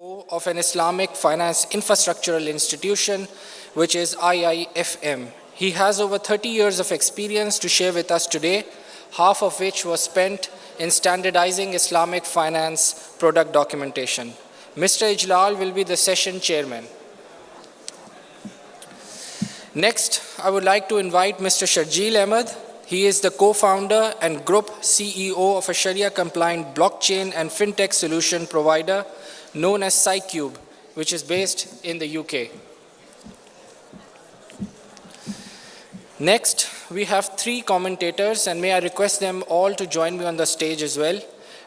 of an Islamic finance infrastructural institution, which is IIFM. He has over 30 years of experience to share with us today, half of which was spent in standardizing Islamic finance product documentation. Mr. Ijlal will be the session chairman. Next, I would like to invite Mr. Sharjeel Ahmed. He is the co-founder and group CEO of a Sharia-compliant blockchain and fintech solution provider known as SciCube, which is based in the UK. Next, we have three commentators, and may I request them all to join me on the stage as well.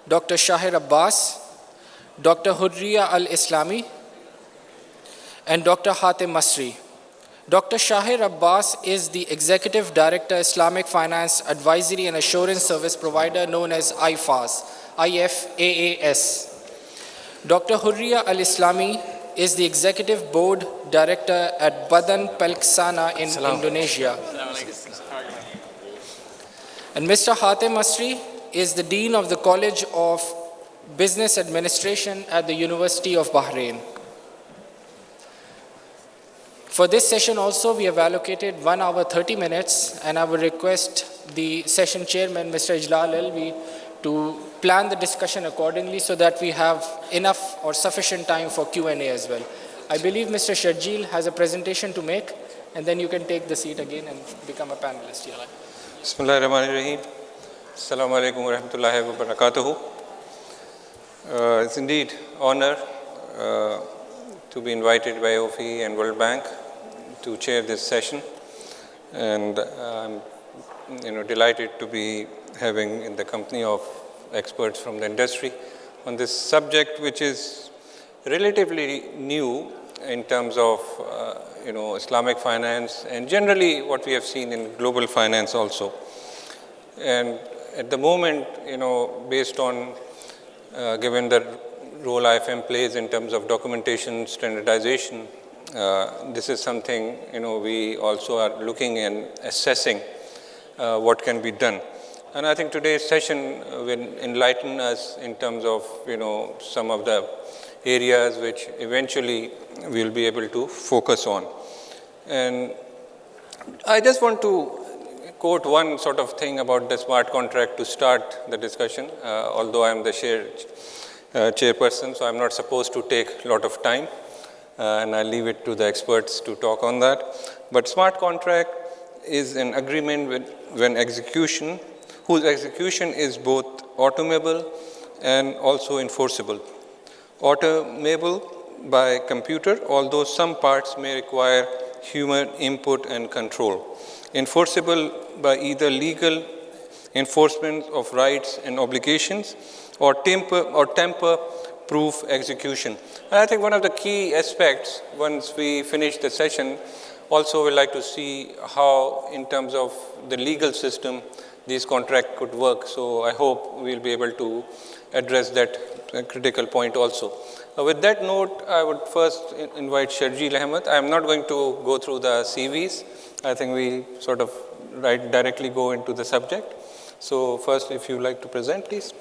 Dr. Shahir Abbas, Dr. Hurriya Al-Islami, and Dr. Hatem Masri. Dr. Shahir Abbas is the Executive Director, Islamic Finance Advisory and Assurance Service Provider known as IFAAS. Dr. Hurriya Al-Islami is the Executive Board Director at Badan Pelksana in Indonesia. And Mr. Hatem Masri is the Dean of the College of Business Administration at the University of Bahrain. For this session also, we have allocated 1 hour 30 minutes, and I would request the session chairman, Mr. Ijlal Alvi, to plan the discussion accordingly so that we have enough or sufficient time for Q&A as well. I believe Mr. Sharjeel has a presentation to make, and then you can take the seat again and become a panelist. Yeah. Bismillahirrahmanirrahim. Assalamu alaikum wa rahmatullahi wa barakatuhu. It's indeed honor to be invited by OFI and World Bank to chair this session, and I'm delighted to be having in the company of experts from the industry on this subject, which is relatively new in terms of Islamic finance and generally what we have seen in global finance also. And at the moment, based on given the role IFM plays in terms of documentation, standardization, this is something we also are looking and assessing what can be done. And I think today's session will enlighten us in terms of some of the areas which eventually we'll be able to focus on. And I just want to quote one sort of thing about the smart contract to start the discussion, although I'm the chairperson, so I'm not supposed to take a lot of time, and I'll leave it to the experts to talk on that. But smart contract is an agreement whose execution is both automable and also enforceable. Automable by computer, although some parts may require human input and control. Enforceable by either legal enforcement of rights and obligations or tamper-proof execution. And I think one of the key aspects, once we finish the session, also we'd like to see how, in terms of the legal system, these contracts could work. So I hope we'll be able to address that critical point also. With that note, I would first invite Sharjeel Ahmed. I'm not going to go through the CVs. I think we sort of directly go into the subject. So first, if you'd like to present, please.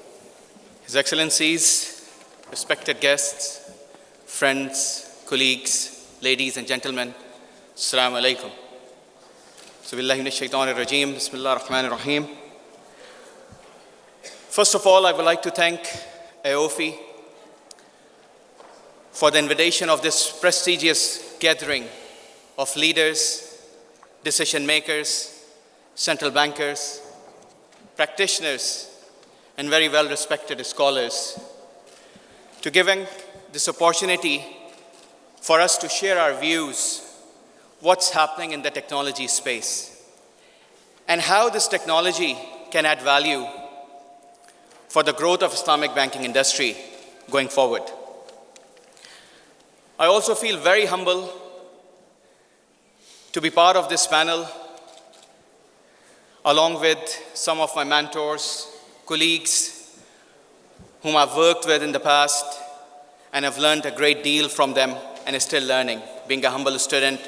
His Excellencies, respected guests, friends, colleagues, ladies and gentlemen, Assalamu alaikum. So, billahi minash shaitanir rajeem, bismillah ar-Rahman ar-Rahim. First of all, I would like to thank AAOIFI for the invitation of this prestigious gathering of leaders, decision makers, central bankers, practitioners, and very well-respected scholars, to giving this opportunity for us to share our views, what's happening in the technology space, and how this technology can add value for the growth of Islamic banking industry going forward. I also feel very humble to be part of this panel, along with some of my mentors, colleagues whom I've worked with in the past and have learned a great deal from them and is still learning, being a humble student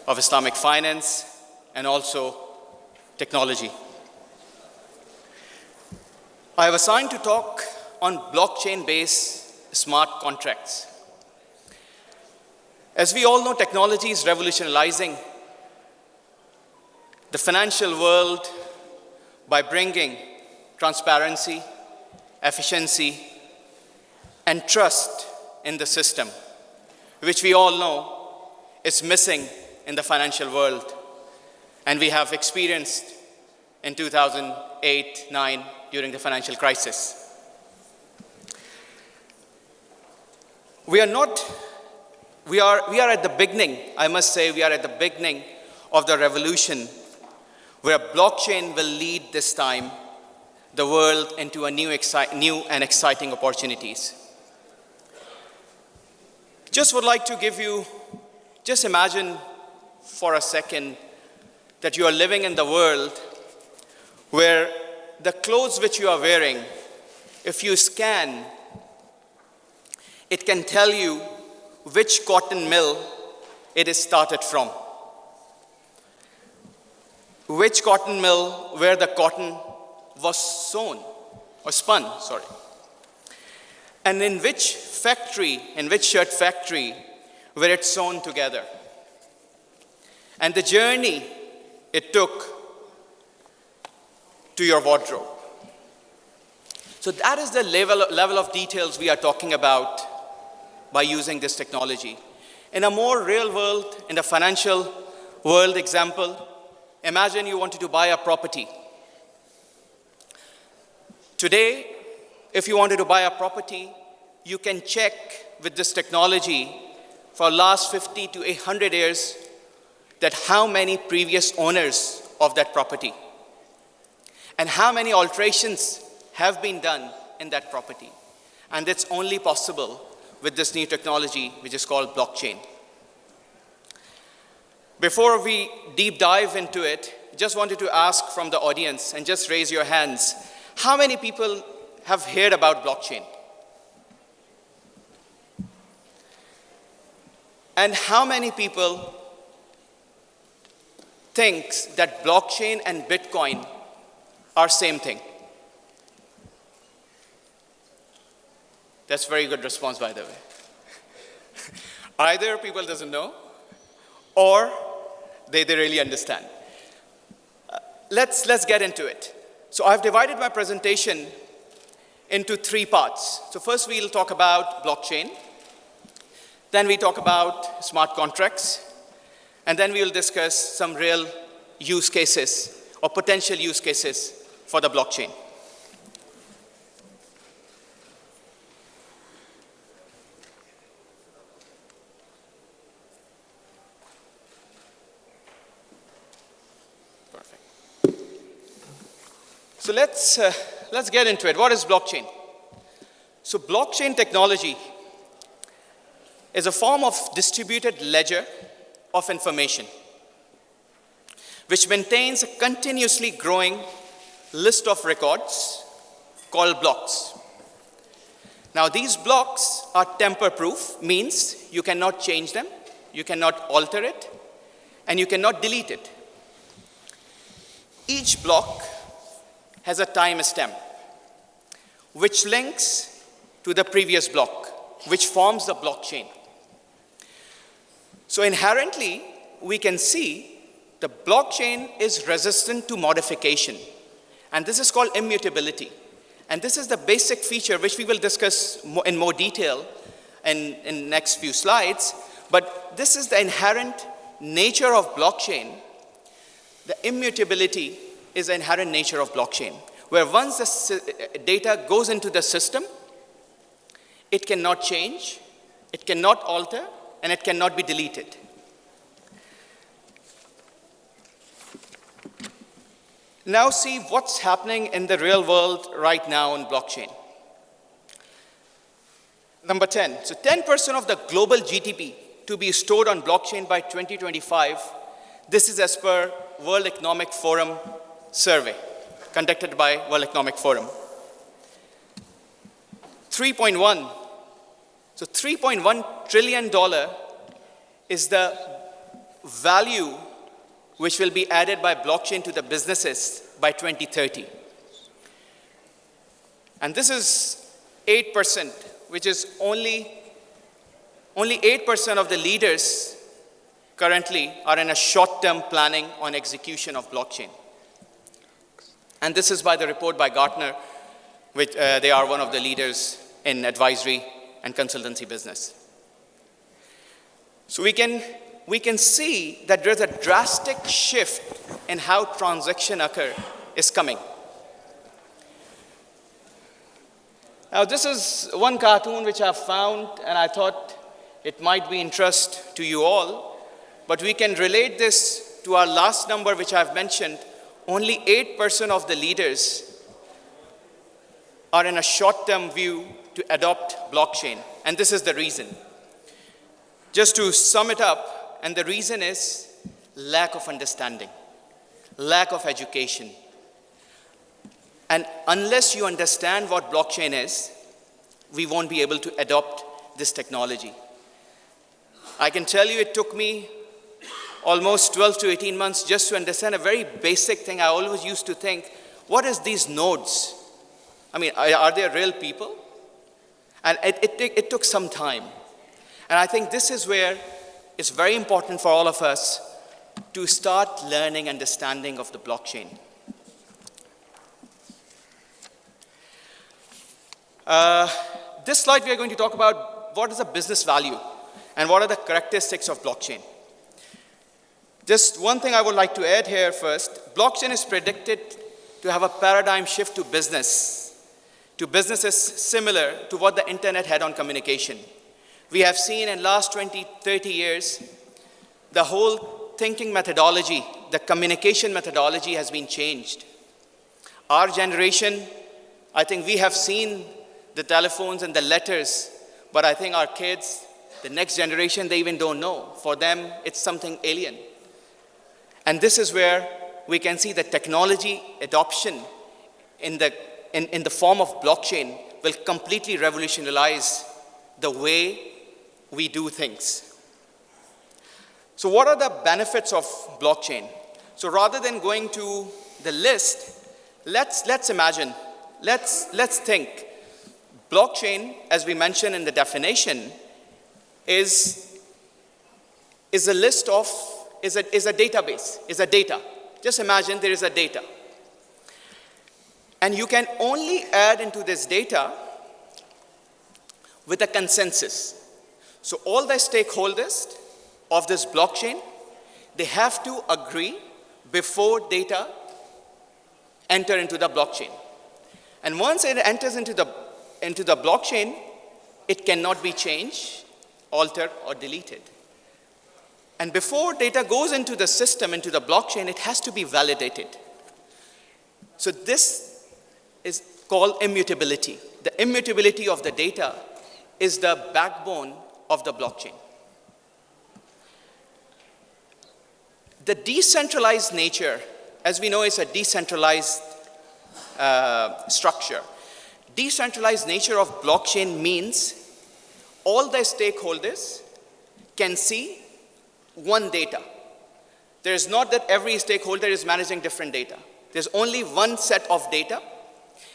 of Islamic finance and also technology. I have assigned to talk on blockchain-based smart contracts. As we all know, technology is revolutionizing the financial world by bringing transparency, efficiency, and trust in the system, which we all know is missing in the financial world, and we have experienced in 2008-9 during the financial crisis. We are at the beginning, I must say, we are at the beginning of the revolution where blockchain will lead this time the world into a new and exciting opportunities. Just would like to give you, just imagine for a second that you are living in the world where the clothes which you are wearing, if you scan, it can tell you which cotton mill it is started from, which cotton mill where the cotton was sewn or spun, sorry, and in which factory, in which shirt factory where it's sewn together, and the journey it took to your wardrobe. So that is the level of details we are talking about by using this technology. In a more real world, in the financial world example, imagine you wanted to buy a property. Today, if you wanted to buy a property, you can check with this technology for last 50 to 100 years that how many previous owners of that property and how many alterations have been done in that property. And it's only possible with this new technology, which is called blockchain. Before we deep dive into it, just wanted to ask from the audience, and just raise your hands, how many people have heard about blockchain? And how many people thinks that blockchain and Bitcoin are same thing? That's a very good response, by the way. Either people doesn't know, or they really understand. Let's get into it. So I've divided my presentation into 3 parts. So first we'll talk about blockchain, then we talk about smart contracts, and then we'll discuss some real use cases or potential use cases for the blockchain. So let's get into it. What is blockchain? So blockchain technology is a form of distributed ledger of information which maintains a continuously growing list of records called blocks. Now these blocks are tamper-proof, means you cannot change them, you cannot alter it, and you cannot delete it. Each block has a timestamp which links to the previous block, which forms the blockchain. So inherently, we can see the blockchain is resistant to modification, and this is called immutability. And this is the basic feature which we will discuss in more detail in next few slides, but this is the inherent nature of blockchain. The immutability is the inherent nature of blockchain, where once the data goes into the system, it cannot change, it cannot alter, and it cannot be deleted. Now see what's happening in the real world right now on blockchain. Number 10. So 10% of the global GDP to be stored on blockchain by 2025. This is as per World Economic Forum survey conducted by World Economic Forum. 3.1. So $3.1 trillion is the value which will be added by blockchain to the businesses by 2030. And this is 8%, which is only only 8% of the leaders currently are in a short-term planning on execution of blockchain. And this is by the report by Gartner, which they are one of the leaders in advisory and consultancy business. So we can see that there's a drastic shift in how transaction occur is coming. Now this is one cartoon which I've found, and I thought it might be interest to you all, but we can relate this to our last number which I've mentioned. Only 8% of the leaders are in a short-term view to adopt blockchain, and this is the reason. Just to sum it up, and the reason is lack of understanding, lack of education. And unless you understand what blockchain is, we won't be able to adopt this technology. I can tell you it took me almost 12 to 18 months just to understand a very basic thing. I always used to think, what is these nodes? I mean, are they real people? And it took some time. And I think this is where it's very important for all of us to start learning understanding of the blockchain. This slide we are going to talk about what is the business value and what are the characteristics of blockchain. Just one thing I would like to add here first. Blockchain is predicted to have a paradigm shift to businesses similar to what the internet had on communication. We have seen in last 20, 30 years, the whole thinking methodology, the communication methodology has been changed. Our generation, I think we have seen the telephones and the letters, but I think our kids, the next generation, they even don't know. For them, it's something alien. And this is where we can see the technology adoption in the form of blockchain will completely revolutionize the way we do things. So what are the benefits of blockchain? So rather than going to the list, let's imagine, let's think. Blockchain, as we mentioned in the definition, is a database, is a data. Just imagine there is a data. And you can only add into this data with a consensus. So all the stakeholders of this blockchain, they have to agree before data enter into the blockchain. And once it enters into the blockchain, it cannot be changed, altered, or deleted. And before data goes into the system, into the blockchain, it has to be validated. So this is called immutability. The immutability of the data is the backbone of the blockchain. The decentralized nature, as we know, is a decentralized structure. Decentralized nature of blockchain means all the stakeholders can see one data. There is not that every stakeholder is managing different data. There's only one set of data,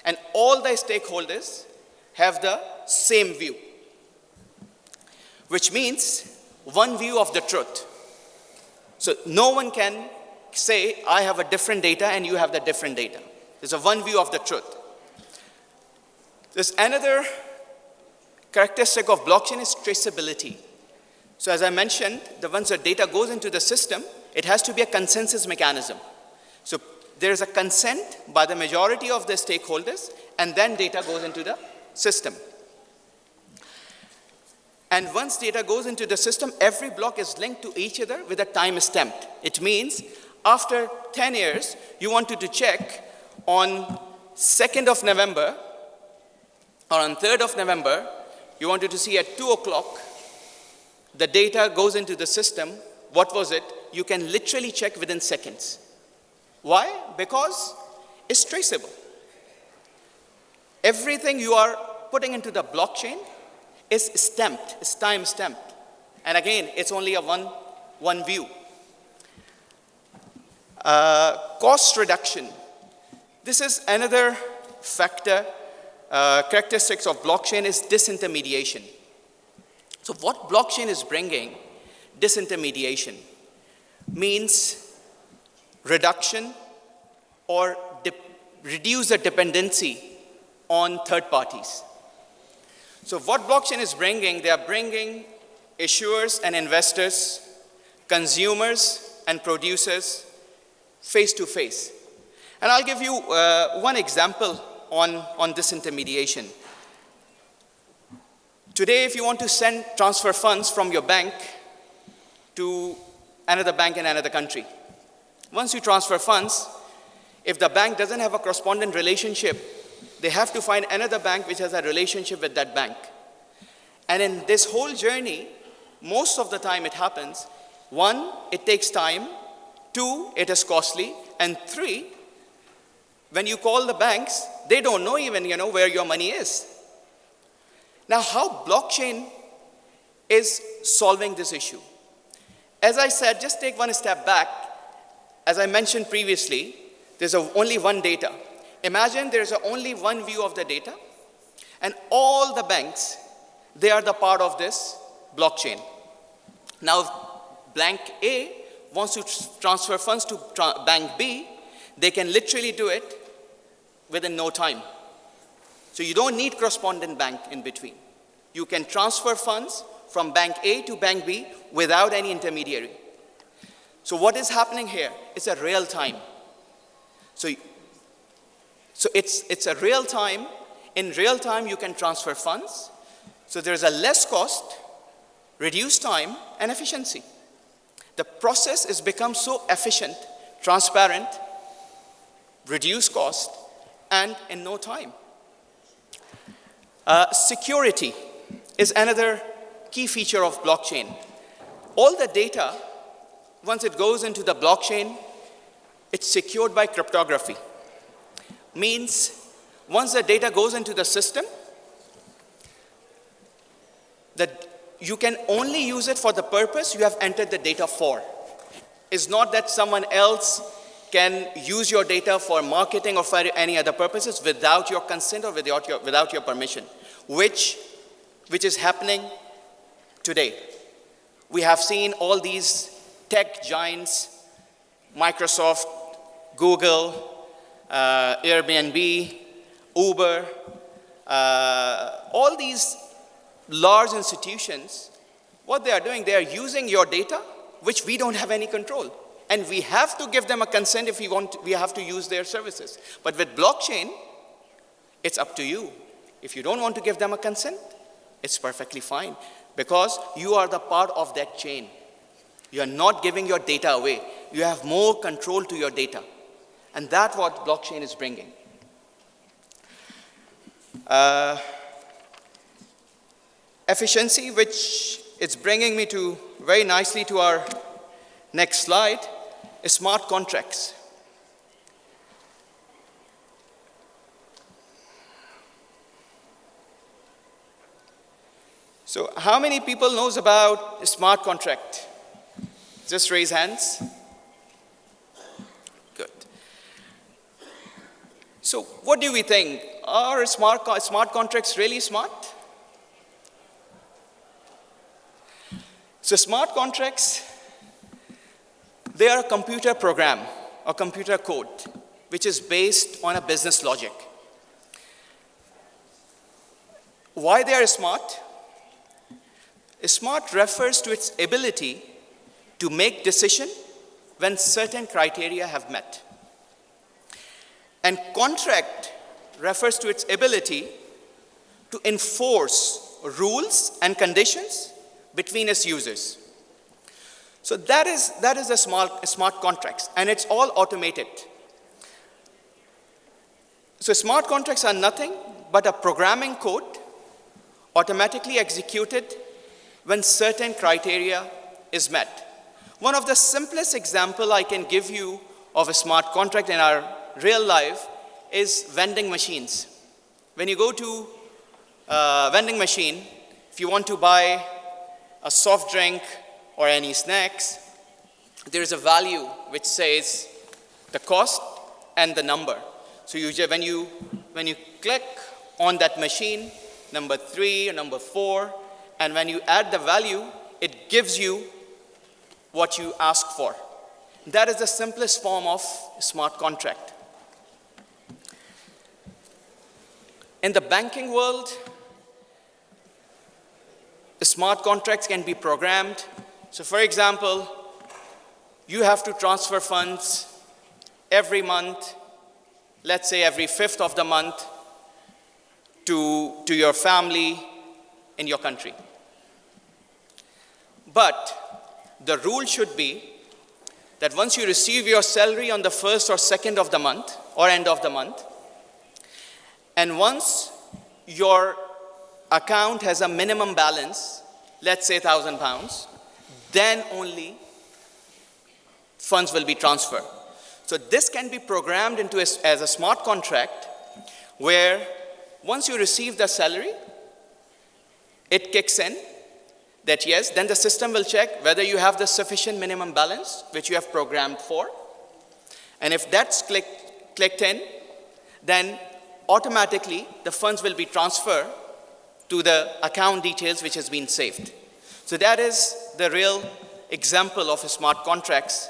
and all the stakeholders have the same view, which means one view of the truth. So no one can say, I have a different data and you have the different data. There's a one view of the truth. There's another characteristic of blockchain is traceability. So as I mentioned, once the data goes into the system, it has to be a consensus mechanism. So there's a consent by the majority of the stakeholders, and then data goes into the system. And once data goes into the system, every block is linked to each other with a time stamp. It means after 10 years, you wanted to check on 2nd of November or on 3rd of November, you wanted to see at 2 o'clock, the data goes into the system. What was it? You can literally check within seconds. Why? Because it's traceable. Everything you are putting into the blockchain is stamped, is time stamped. And again, it's only a one view. Cost reduction. This is another factor. Characteristics of blockchain is disintermediation. So what blockchain is bringing, disintermediation, means reduction or reduce the dependency on third parties. So what blockchain is bringing, they are bringing issuers and investors, consumers and producers face to face. And I'll give you one example on disintermediation. Today, if you want to transfer funds from your bank to another bank in another country, once you transfer funds, if the bank doesn't have a correspondent relationship, they have to find another bank which has a relationship with that bank. And in this whole journey, most of the time it happens, 1, it takes time, 2, it is costly, and 3, when you call the banks, they don't know even where your money is. Now, how blockchain is solving this issue? As I said, just take one step back. As I mentioned previously, there's only one data. Imagine there's only one view of the data, and all the banks, they are the part of this blockchain. Now, if bank A wants to transfer funds to bank B, they can literally do it within no time. So you don't need correspondent bank in between. You can transfer funds from bank A to bank B without any intermediary. So what is happening here? It's a real time. So it's a real time. In real time, you can transfer funds. So there's a less cost, reduced time, and efficiency. The process has become so efficient, transparent, reduced cost, and in no time. Security is another key feature of blockchain. All the data, once it goes into the blockchain, it's secured by cryptography. Means once the data goes into the system, that you can only use it for the purpose you have entered the data for. It's not that someone else can use your data for marketing or for any other purposes without your consent or without your permission, which is happening today. We have seen all these tech giants, Microsoft, Google, Airbnb, Uber, all these large institutions, what they are doing, they are using your data, which we don't have any control. And we have to give them a consent if we have to use their services. But with blockchain, it's up to you. If you don't want to give them a consent, it's perfectly fine, because you are the part of that chain. You are not giving your data away. You have more control to your data. And that's what blockchain is bringing. Efficiency, which is bringing me to very nicely to our next slide, is smart contracts. So how many people knows about a smart contract? Just raise hands. Good. So what do we think? Are smart contracts really smart? So smart contracts, they are a computer program or computer code which is based on a business logic. Why they are smart? Smart refers to its ability to make decision when certain criteria have met. And contract refers to its ability to enforce rules and conditions between its users. So that is the smart contracts, and it's all automated. So smart contracts are nothing but a programming code automatically executed when certain criteria is met. One of the simplest example I can give you of a smart contract in our real life is vending machines. When you go to a vending machine, if you want to buy a soft drink or any snacks, there is a value which says the cost and the number. So when you click on that machine, number 3 or number 4, And when you add the value, it gives you what you ask for. That is the simplest form of smart contract. In the banking world, smart contracts can be programmed. So for example, you have to transfer funds every month, let's say every 5th of the month, to your family in your country. But the rule should be that once you receive your salary on the 1st or 2nd of the month, or end of the month, and once your account has a minimum balance, let's say £1,000, then only funds will be transferred. So this can be programmed into as a smart contract where once you receive the salary, it kicks in that yes, then the system will check whether you have the sufficient minimum balance which you have programmed for. And if that's clicked in, then automatically the funds will be transferred to the account details which has been saved. So that is the real example of a smart contracts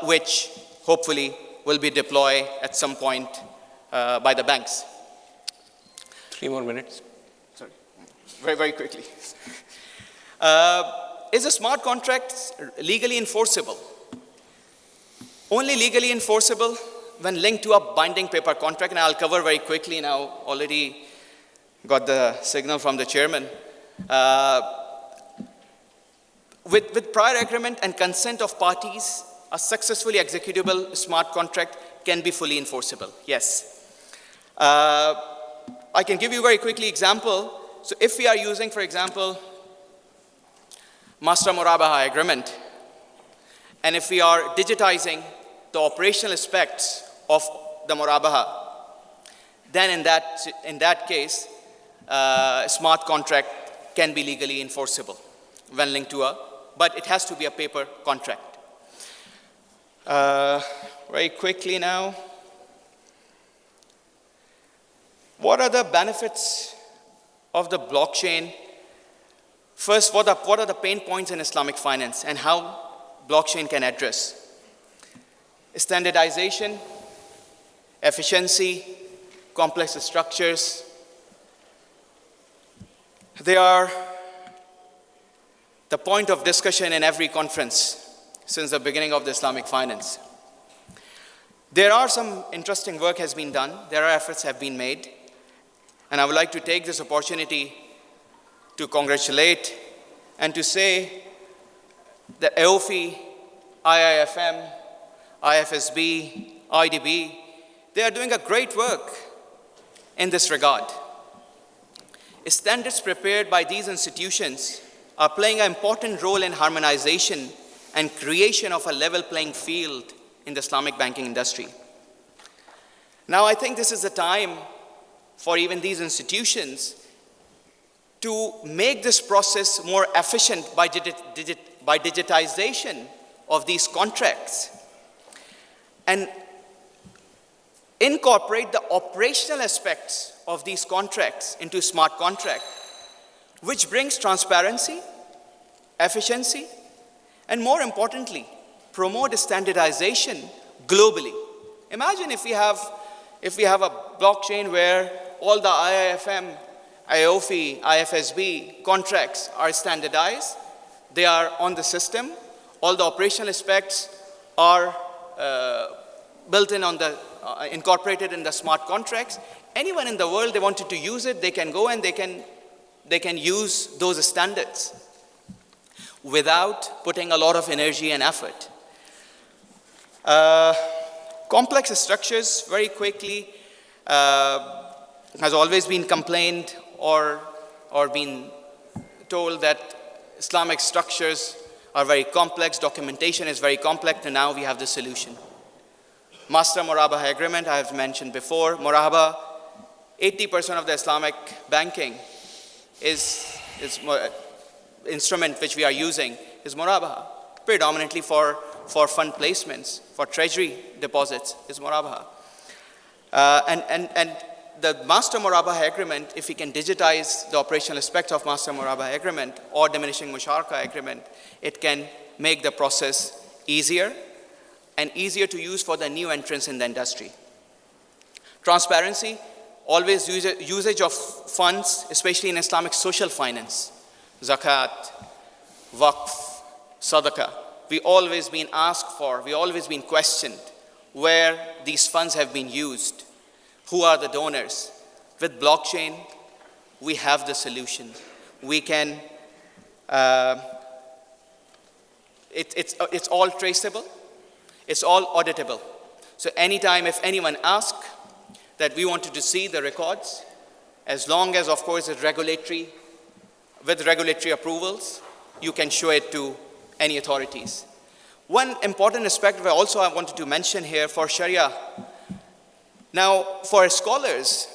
which hopefully will be deployed at some point by the banks. 3 more minutes. Sorry, very, very quickly. Is a smart contract legally enforceable? Only legally enforceable when linked to a binding paper contract, and I'll cover very quickly now, already got the signal from the chairman. With prior agreement and consent of parties, a successfully executable smart contract can be fully enforceable, yes. I can give you very quickly example. So if we are using, for example, Master Murabaha agreement, and if we are digitizing the operational aspects of the Murabaha, then in that case, smart contract can be legally enforceable when linked to but it has to be a paper contract. Very quickly now, what are the benefits of the blockchain? First, what are the pain points in Islamic finance and how blockchain can address? Standardization, efficiency, complex structures. They are the point of discussion in every conference since the beginning of the Islamic finance. There are some interesting work has been done. There are efforts have been made. And I would like to take this opportunity to congratulate and to say that AAOIFI, IIFM, IFSB, IDB, they are doing a great work in this regard. Standards prepared by these institutions are playing an important role in harmonization and creation of a level playing field in the Islamic banking industry. Now, I think this is the time for even these institutions to make this process more efficient by digitization of these contracts and incorporate the operational aspects of these contracts into smart contract, which brings transparency, efficiency, and more importantly, promote standardization globally. Imagine if we have a blockchain where all the IIFM, AAOIFI, IFSB contracts are standardized, they are on the system, all the operational aspects are built in on the, incorporated in the smart contracts. Anyone in the world, they wanted to use it, they can go and they can use those standards without putting a lot of energy and effort. Complex structures, very quickly, has always been complained or been told that Islamic structures are very complex, documentation is very complex, and now we have the solution. Master Murabaha agreement, I have mentioned before. Murabaha, 80% of the Islamic banking is instrument which we are using is Murabaha, predominantly for fund placements, for treasury deposits is Murabaha. And the Master Murabah Agreement, if we can digitize the operational aspect of Master Murabah Agreement or diminishing Musharaka Agreement, it can make the process easier and easier to use for the new entrants in the industry. Transparency, always usage of funds, especially in Islamic social finance, zakat, waqf, sadaqah. We always been asked for, we always been questioned where these funds have been used, who are the donors. With blockchain, we have the solution. We can, it's all traceable, it's all auditable. So anytime if anyone asks that we wanted to see the records, as long as, of course, it's regulatory, with regulatory approvals, you can show it to any authorities. One important aspect I wanted to mention here for Sharia. Now, for scholars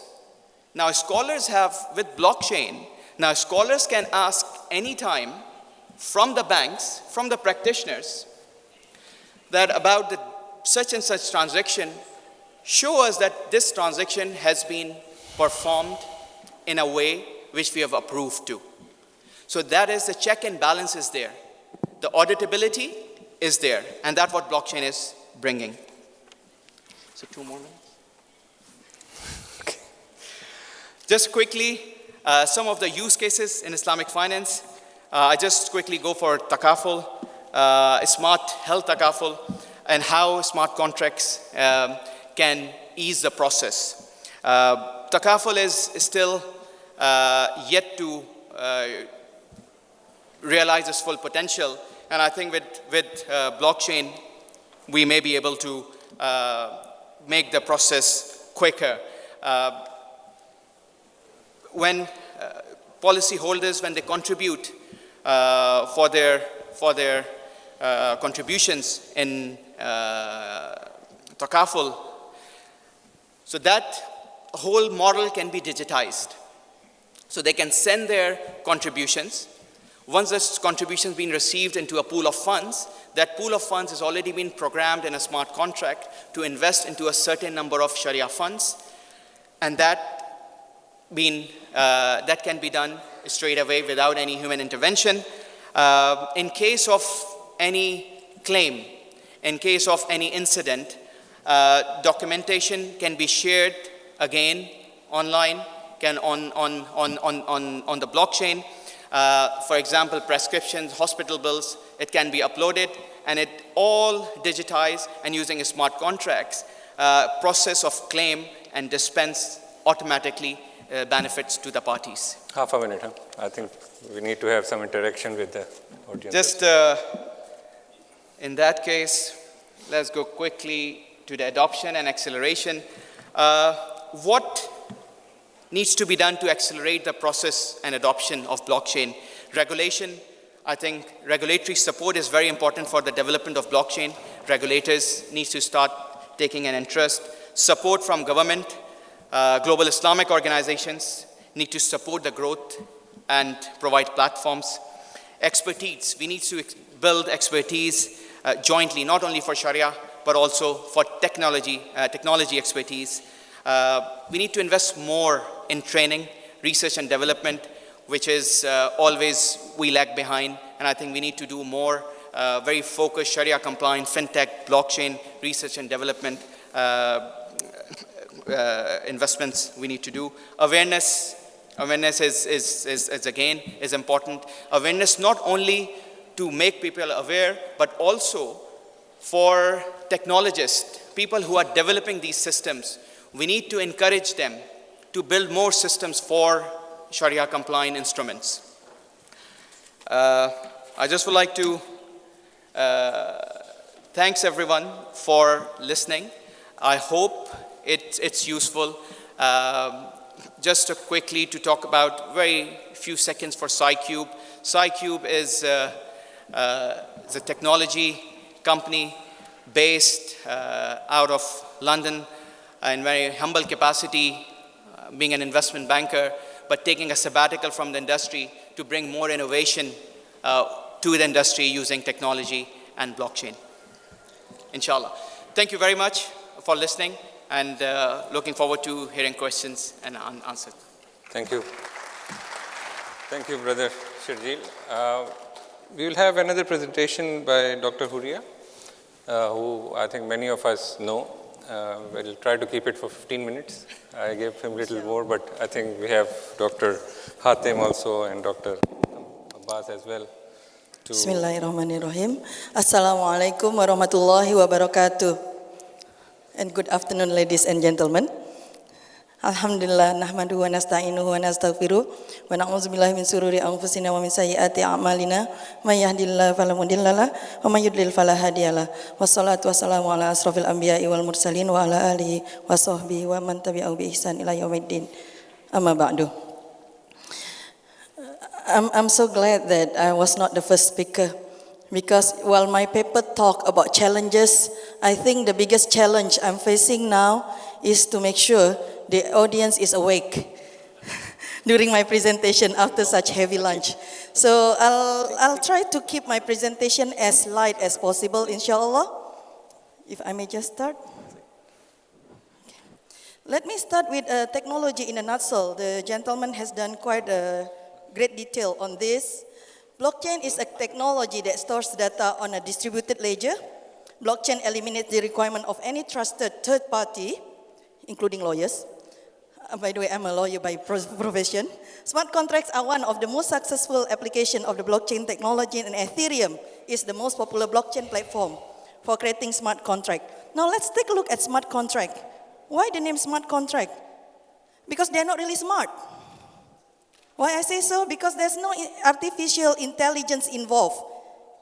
have, with blockchain, now scholars can ask anytime from the banks, from the practitioners, that about the such and such transaction, show us that this transaction has been performed in a way which we have approved to. So that is the check and balance is there. The auditability is there, and that's what blockchain is bringing. So 2 more minutes. Okay. Just quickly, some of the use cases in Islamic finance. I just quickly go for takaful, smart health takaful, and how smart contracts can ease the process. Takaful is still yet to realize its full potential, and I think with blockchain, we may be able to make the process quicker. When policyholders, when they contribute for their contributions in takaful, so that whole model can be digitized. So they can send their contributions. Once this contribution has been received into a pool of funds, that pool of funds has already been programmed in a smart contract to invest into a certain number of Sharia funds, and that can be done straight away without any human intervention. In case of any claim, in case of any incident, documentation can be shared again online, on the blockchain. For example, prescriptions, hospital bills, it can be uploaded, and it all digitized and using smart contracts, process of claim and dispense automatically benefits to the parties. Half a minute, huh? I think we need to have some interaction with the audience. Just in that case, let's go quickly to the adoption and acceleration. What needs to be done to accelerate the process and adoption of blockchain? Regulation, I think regulatory support is very important for the development of blockchain. Regulators need to start taking an interest. Support from government, global Islamic organizations need to support the growth and provide platforms. Expertise, we need to build expertise jointly, not only for Sharia, but also for technology expertise. We need to invest more in training, research and development, which is always we lag behind. And I think we need to do more very focused Sharia compliant, fintech, blockchain, research and development investments we need to do. Awareness is important. Awareness not only to make people aware, but also for technologists, people who are developing these systems. We need to encourage them to build more systems for Sharia compliant instruments. I just would like to thanks everyone for listening. I hope it's useful. Just quickly to talk about very few seconds for SciCube. SciCube is a technology company based out of London in very humble capacity, being an investment banker, but taking a sabbatical from the industry to bring more innovation to the industry using technology and blockchain. Inshallah. Thank you very much for listening. and looking forward to hearing questions and answers. Thank you. Thank you, Brother Sharjeel. We will have another presentation by Dr. Huria, who I think many of us know. We'll try to keep it for 15 minutes. I gave him a little more, but I think we have Dr. Hatem also and Dr. Abbas as well. Bismillahirrahmanirrahim. Assalamualaikum warahmatullahi wabarakatuh. And good afternoon, ladies and gentlemen. Alhamdulillah, nahmaduhu wa nasta'inuhu wa nastaghfiruh wa na'udzu billahi min sururi anfusina wa min sayyiati a'malina may yahdihillahu fala mudhillalah wa may yudlil fala hadiyalah. Wassalatu wassalamu ala asrofil anbiya'i wal mursalin wa ala alihi wa sahbihi wa man tabi'ahu bi ihsan ila yaumiddin. Amma ba'du. I'm so glad that I was not the first speaker, because while my paper talk about challenges, I think the biggest challenge I'm facing now is to make sure the audience is awake during my presentation after such heavy lunch. So I'll try to keep my presentation as light as possible, inshallah. If I may just start. Okay. Let me start with technology in a nutshell. The gentleman has done quite a great detail on this. Blockchain is a technology that stores data on a distributed ledger. Blockchain eliminates the requirement of any trusted third party, including lawyers. By the way, I'm a lawyer by profession. Smart contracts are one of the most successful applications of the blockchain technology, and Ethereum is the most popular blockchain platform for creating smart contract. Now let's take a look at smart contract. Why the name smart contract? Because they're not really smart. Why I say so? Because there's no artificial intelligence involved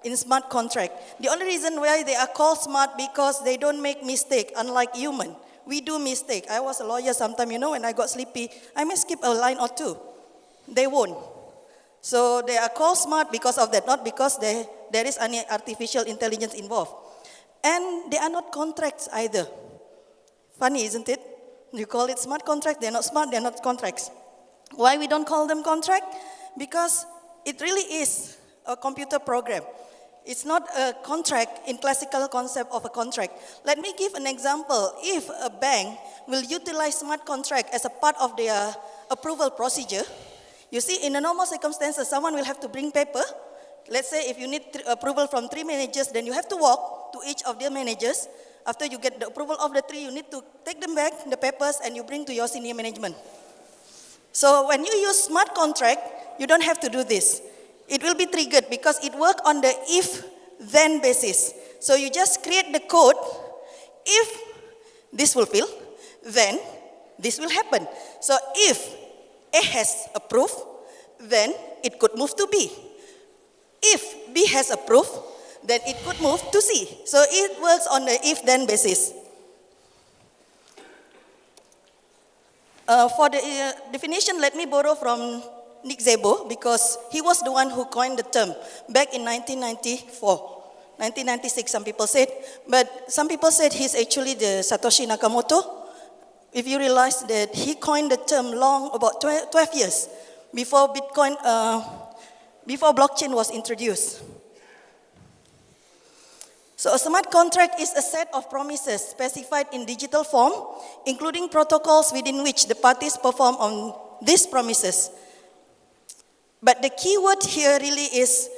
in smart contract. The only reason why they are called smart because they don't make mistake, unlike human. We do mistake. I was a lawyer sometime, when I got sleepy, I may skip a line or two. They won't. So they are called smart because of that, not because there is any artificial intelligence involved. And they are not contracts either. Funny, isn't it? You call it smart contract, they're not smart, they're not contracts. Why we don't call them contract? Because it really is a computer program. It's not a contract in classical concept of a contract. Let me give an example. If a bank will utilize smart contract as a part of their approval procedure, you see, in the normal circumstances, someone will have to bring paper. Let's say if you need approval from 3 managers, then you have to walk to each of their managers. After you get the approval of the 3, you need to take them back, the papers, and you bring to your senior management. So when you use smart contract, you don't have to do this. It will be triggered because it works on the if-then basis. So you just create the code. If this fulfill, then this will happen. So if A has approved, then it could move to B. If B has approved, then it could move to C. So it works on the if-then basis. For the definition, let me borrow from Nick Szabo, because he was the one who coined the term back in 1994. 1996, some people said. But some people said he's actually the Satoshi Nakamoto. If you realize that he coined the term about 12 years before Bitcoin, before blockchain was introduced. So a smart contract is a set of promises specified in digital form, including protocols within which the parties perform on these promises. But the key word here really is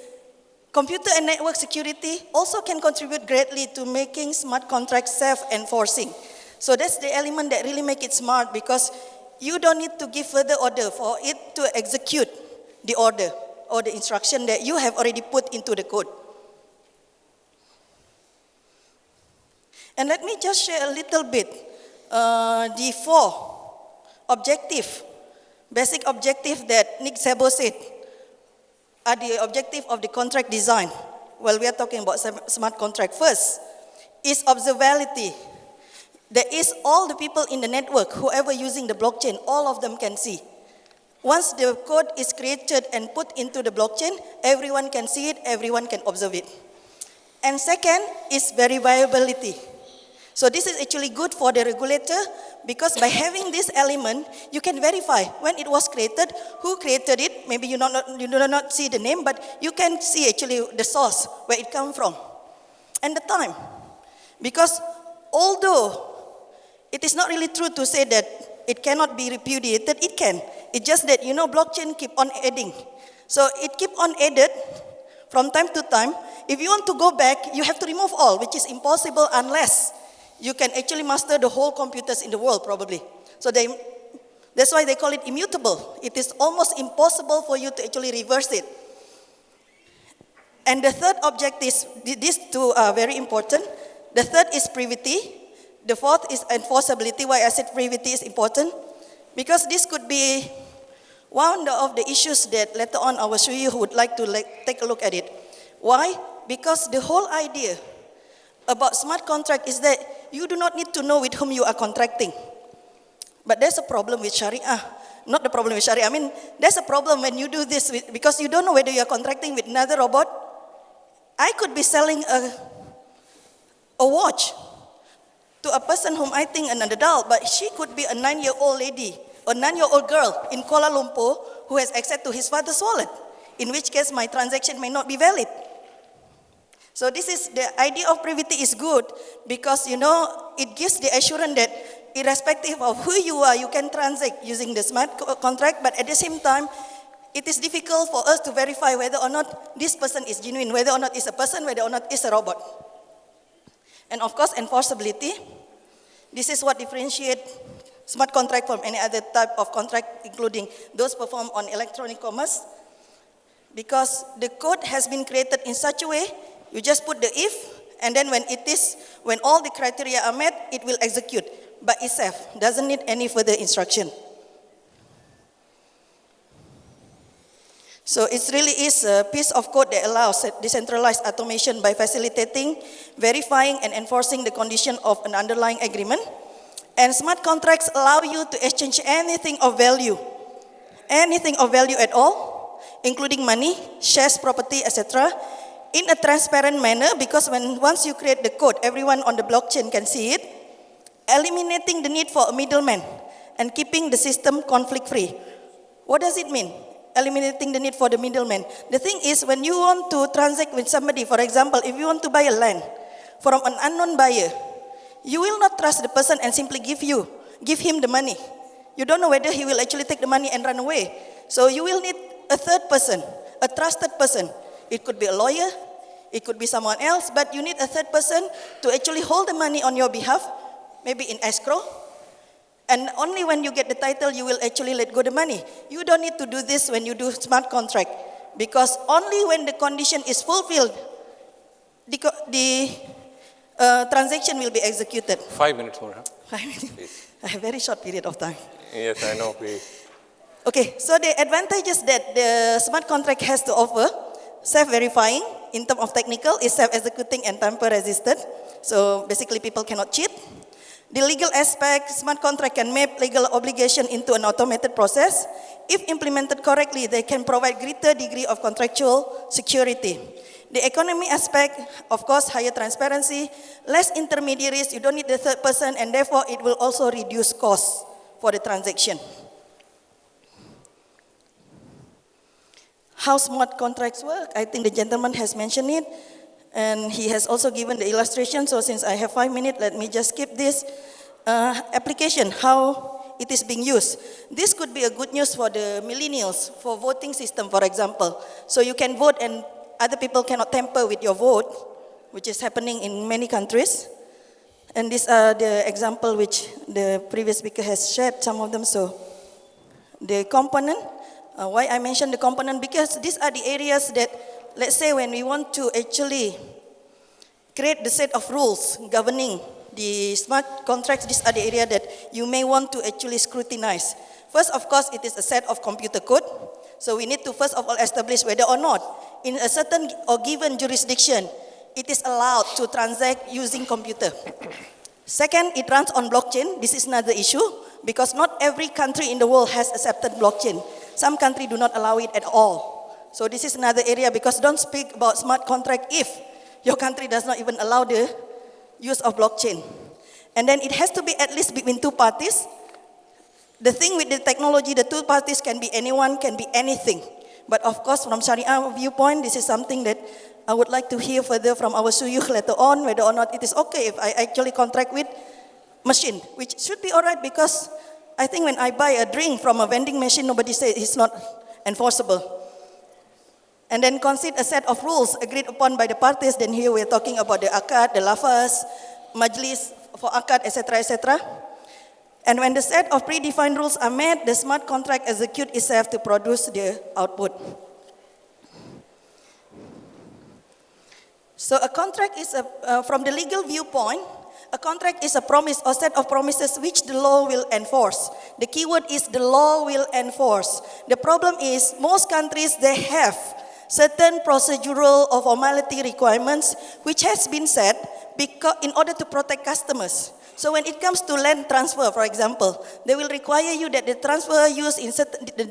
computer and network security also can contribute greatly to making smart contracts self-enforcing. So that's the element that really makes it smart, because you don't need to give further order for it to execute the order or the instruction that you have already put into the code. And let me just share a little bit the 4 basic objective that Nick Szabo said are the objective of the contract design. Well, we are talking about smart contract. First is observability. That is, all the people in the network, whoever using the blockchain, all of them can see. Once the code is created and put into the blockchain, everyone can see it, everyone can observe it. And second is verifiability. So this is actually good for the regulator, because by having this element, you can verify when it was created, who created it. Maybe you do not see the name, but you can see actually the source, where it comes from, and the time. Because although it is not really true to say that it cannot be repudiated. It can. It's just that, blockchain keep on adding. So it keep on added from time to time. If you want to go back, you have to remove all, which is impossible unless you can actually master the whole computers in the world, probably. So that's why they call it immutable. It is almost impossible for you to actually reverse it. And the third objective is, these two are very important. The third is privity. The fourth is enforceability. Why I said privity is important? Because this could be one of the issues that later on our Suyu would like to take a look at it. Why? Because the whole idea about smart contract is that you do not need to know with whom you are contracting. But there's a problem with Sharia. Not the problem with Sharia. I mean, there's a problem when you do this because you don't know whether you are contracting with another robot. I could be selling a watch to a person whom I think an adult, but she could be a 9-year-old lady or 9-year-old girl in Kuala Lumpur who has access to his father's wallet, in which case my transaction may not be valid. So this is the idea of privity is good because, it gives the assurance that irrespective of who you are, you can transact using the smart contract, but at the same time, it is difficult for us to verify whether or not this person is genuine, whether or not it's a person, whether or not it's a robot. And of course, enforceability. This is what differentiates smart contract from any other type of contract, including those performed on electronic commerce. Because the code has been created in such a way, you just put the if, and then when all the criteria are met, it will execute by itself. Doesn't need any further instruction. So it really is a piece of code that allows decentralized automation by facilitating, verifying, and enforcing the condition of an underlying agreement. And smart contracts allow you to exchange anything of value at all, including money, shares, property, etc., in a transparent manner, because once you create the code, everyone on the blockchain can see it, eliminating the need for a middleman and keeping the system conflict-free. What does it mean? Eliminating the need for the middleman. The thing is, when you want to transact with somebody, for example, if you want to buy a land from an unknown buyer, you will not trust the person and simply give him the money. You don't know whether he will actually take the money and run away. So you will need a third person, a trusted person. It could be a lawyer, it could be someone else, but you need a third person to actually hold the money on your behalf, maybe in escrow. And only when you get the title, you will actually let go the money. You don't need to do this when you do smart contract, because only when the condition is fulfilled, the transaction will be executed. 5 minutes more, huh? 5 minutes. Please. I have a very short period of time. Yes, I know, please. Okay, so the advantages that the smart contract has to offer: self-verifying in terms of technical, is self-executing and tamper-resistant. So basically, people cannot cheat. The legal aspect, smart contract can map legal obligation into an automated process. If implemented correctly, they can provide greater degree of contractual security. The economy aspect, of course, higher transparency, less intermediaries, you don't need the third person, and therefore it will also reduce costs for the transaction. How smart contracts work, I think the gentleman has mentioned it. And he has also given the illustration, so since I have 5 minutes, let me just skip this. Application, how it is being used. This could be a good news for the millennials, for voting system, for example. So you can vote and other people cannot tamper with your vote, which is happening in many countries. And these are the example which the previous speaker has shared, some of them. So the component, why I mentioned the component, because these are the areas that, let's say when we want to actually create the set of rules governing the smart contracts, these are the area that you may want to actually scrutinize. First, of course, it is a set of computer code. So we need to first of all establish whether or not in a certain or given jurisdiction, it is allowed to transact using computer. Second, it runs on blockchain. This is another issue because not every country in the world has accepted blockchain. Some countries do not allow it at all. So this is another area, because don't speak about smart contract if your country does not even allow the use of blockchain. And then it has to be at least between two parties. The thing with the technology, the two parties can be anyone, can be anything. But of course, from Sharia viewpoint, this is something that I would like to hear further from our suyukh later on, whether or not it is okay if I actually contract with machine, which should be all right because I think when I buy a drink from a vending machine, nobody says it's not enforceable. And then concede a set of rules agreed upon by the parties. Then here we're talking about the akad, the lafaz, majlis for akad, etc., etc. And when the set of predefined rules are met, the smart contract execute itself to produce the output. So a contract is, from the legal viewpoint, a contract is a promise or set of promises which the law will enforce. The keyword is the law will enforce. The problem is most countries, they have certain procedural or formality requirements which has been set because, in order to protect customers. So when it comes to land transfer, for example, they will require you that the transfer used in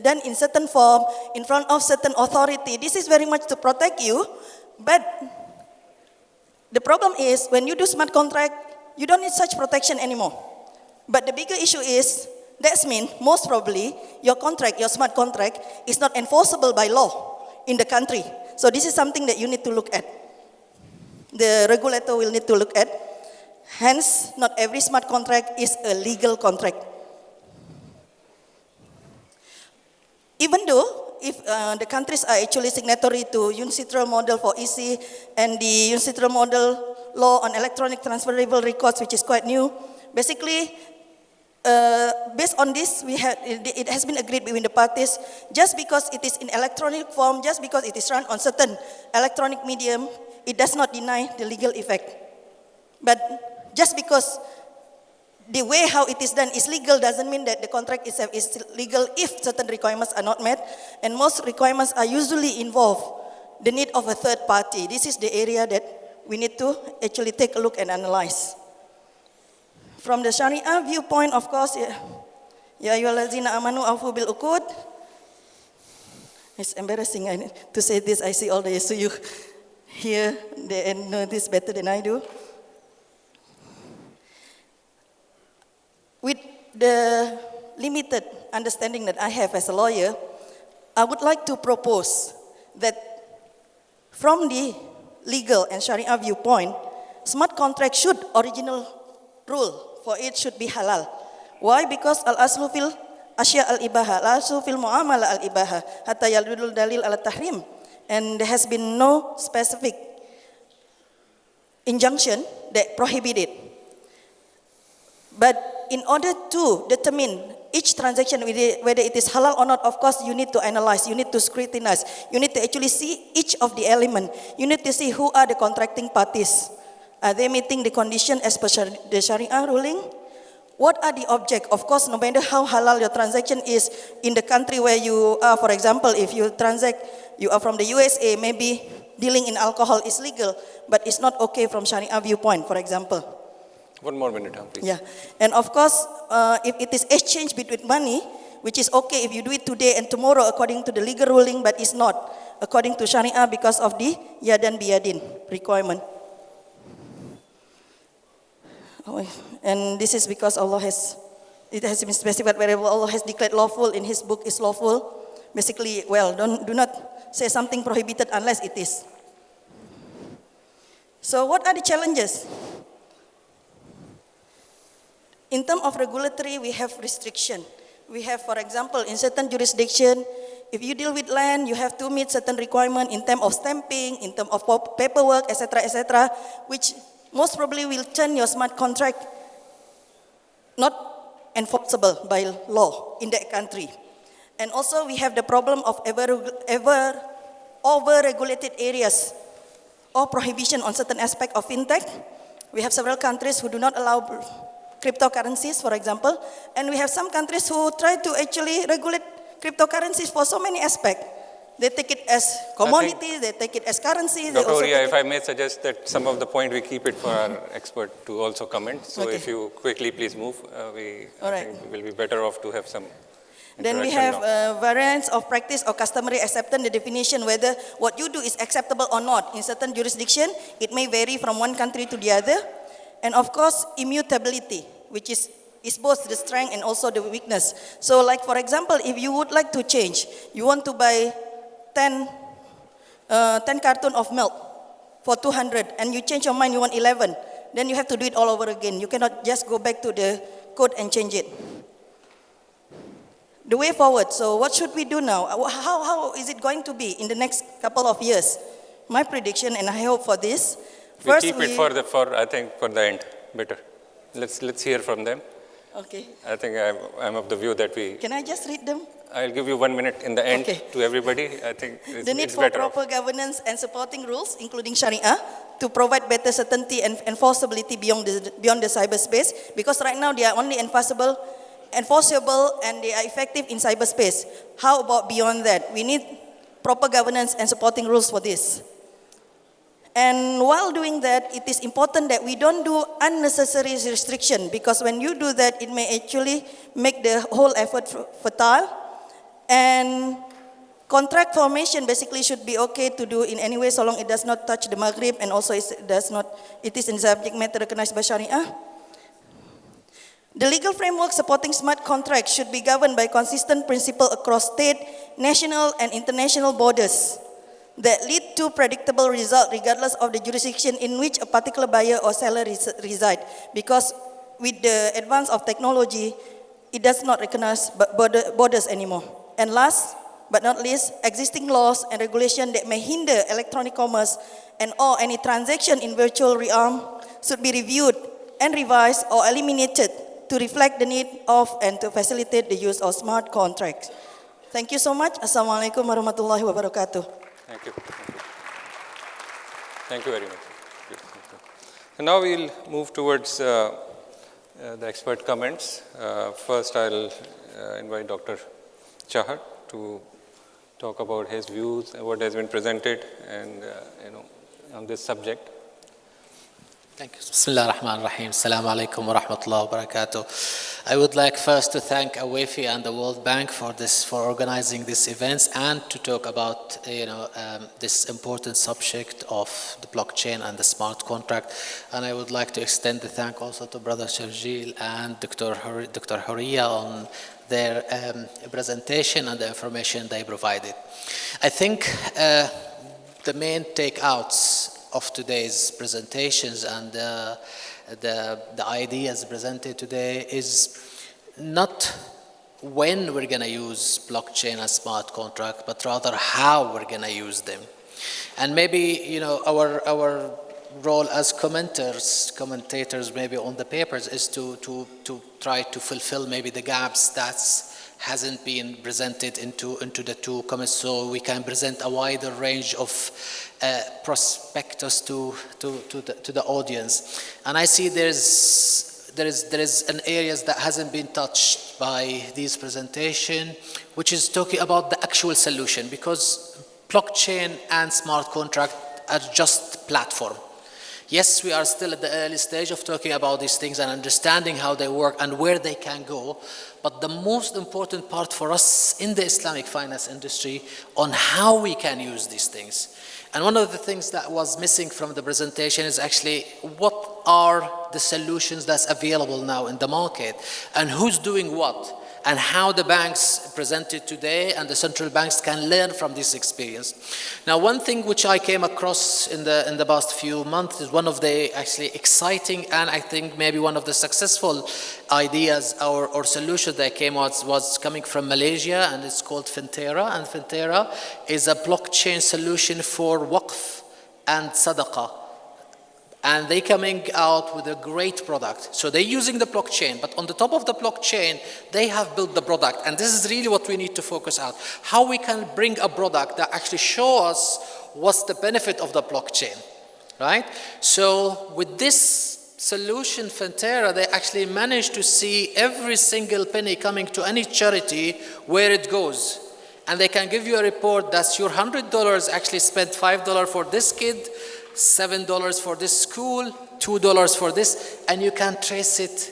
done in certain form in front of certain authority. This is very much to protect you, but the problem is when you do smart contract, you don't need such protection anymore. But the bigger issue is, that means most probably your contract, your smart contract, is not enforceable by law in the country. So this is something that you need to look at. The regulator will need to look at. Hence, not every smart contract is a legal contract. Even though, if the countries are actually signatory to UNCITRAL model for EC and the UNCITRAL model law on electronic transferable records, which is quite new, basically, based on this, it has been agreed between the parties, just because it is in electronic form, just because it is run on certain electronic medium, it does not deny the legal effect. But just because the way how it is done is legal doesn't mean that the contract itself is legal if certain requirements are not met, and most requirements are usually involve the need of a third party. This is the area that we need to actually take a look and analyze. From the Sharia viewpoint, of course, Ya ayyuhallazina amanu awfu bil uqud. It's embarrassing to say this. I see all the SUU here. They know this better than I do. With the limited understanding that I have as a lawyer, I would like to propose that from the legal and Sharia viewpoint, smart contract should original rule for it should be halal. Why? Because al-aslu fil asya al-ibaha, al-aslu fil mu'amala al-ibaha, hatta yaludul dalil al-tahrim. And there has been no specific injunction that prohibit it. But in order to determine each transaction, whether it is halal or not, of course, you need to analyze, you need to scrutinize, you need to actually see each of the element. You need to see who are the contracting parties. Are they meeting the condition as per the Sharia ruling? What are the object? Of course, no matter how halal your transaction is in the country where you are, for example, if you transact, you are from the USA, maybe dealing in alcohol is legal, but it's not okay from Sharia viewpoint, for example. 1 more minute, please. Yeah, and of course, if it is exchange between money, which is okay if you do it today and tomorrow according to the legal ruling, but it's not according to Sharia because of the yadan biyadin requirement. And this is because it has been specified wherever Allah has declared lawful in His book is lawful. Basically, well, do not say something prohibited unless it is. So what are the challenges? In terms of regulatory, we have restriction. We have, for example, in certain jurisdiction, if you deal with land, you have to meet certain requirement in terms of stamping, in terms of paperwork, etc., which most probably will turn your smart contract not enforceable by law in that country. And also we have the problem of ever over-regulated areas or prohibition on certain aspect of fintech. We have several countries who do not allow cryptocurrencies, for example, and we have some countries who try to actually regulate cryptocurrencies for so many aspects. They take it as commodities, they take it as currency. Dr. Oria, if I may suggest that some of the point we keep it for our expert to also comment. So Okay. if you quickly please move, I think we'll be better off to have some Then we have variants of practice or customary acceptance, the definition whether what you do is acceptable or not. In certain jurisdiction, it may vary from one country to the other. And of course, immutability, which is both the strength and also the weakness. So like for example, if you would like to change, you want to buy 10 carton of milk for 200 and you change your mind, you want 11. then you have to do it all over again. You cannot just go back to the code and change it. The way forward, so what should we do now? How is it going to be in the next couple of years? My prediction, and I hope for this. We keep it for the end, better. Let's hear from them. Okay. I think I'm of the view that we... Can I just read them? I'll give you 1 minute in the end to everybody. I think the need for proper governance and supporting rules, including Sharia, to provide better certainty and enforceability beyond the cyberspace, because right now they are only enforceable and they are effective in cyberspace. How about beyond that? We need proper governance and supporting rules for this. And while doing that, it is important that we don't do unnecessary restriction, because when you do that, it may actually make the whole effort futile. And contract formation basically should be okay to do in any way, so long it does not touch the Maghrib, and also it is in subject matter recognized by Sharia. The legal framework supporting smart contracts should be governed by consistent principles across state, national, and international borders that lead to predictable results regardless of the jurisdiction in which a particular buyer or seller reside. Because with the advance of technology, it does not recognize borders anymore. And last but not least, existing laws and regulations that may hinder electronic commerce or any transaction in virtual realm should be reviewed and revised or eliminated to reflect the need of and to facilitate the use of smart contracts. Thank you so much. Assalamualaikum warahmatullahi wabarakatuh. Thank you. Thank you very much. And now we'll move towards the expert comments. First, I'll invite Dr. Chahar to talk about his views and what has been presented and on this subject. Thank you. Bismillah ar-Rahman ar-Rahim. Assalamu alaikum wa rahmatullahi wa barakatuh. I would like first to thank AAOIFI and the World Bank for organizing this event and to talk about this important subject of the blockchain and the smart contract. And I would like to extend the thank also to Brother Sharjeel and Dr. Huriya on their presentation and the information they provided. I think the main takeouts of today's presentations and the ideas presented today is not when we're going to use blockchain and smart contract, but rather how we're going to use them. And maybe our role as commentators maybe on the papers is to try to fulfill maybe the gaps that hasn't been presented into the two comments, so we can present a wider range of prospectus to the audience. And I see there is an areas that hasn't been touched by this presentation, which is talking about the actual solution, because blockchain and smart contract are just platform. Yes, we are still at the early stage of talking about these things and understanding how they work and where they can go. But the most important part for us in the Islamic finance industry on how we can use these things. And one of the things that was missing from the presentation is actually what are the solutions that's available now in the market and who's doing what, and how the banks presented today and the central banks can learn from this experience. Now, one thing which I came across in the past few months is one of the actually exciting and I think maybe one of the successful ideas or solutions that came out was coming from Malaysia, and it's called Fintera. And Fintera is a blockchain solution for waqf and sadaqah. And they're coming out with a great product. So they're using the blockchain, but on the top of the blockchain, they have built the product. And this is really what we need to focus on. How we can bring a product that actually shows us what's the benefit of the blockchain, right? So with this solution, Fintera, they actually managed to see every single penny coming to any charity where it goes. And they can give you a report that's your $100 actually spent $5 for this kid, $7 for this school, $2 for this, and you can trace it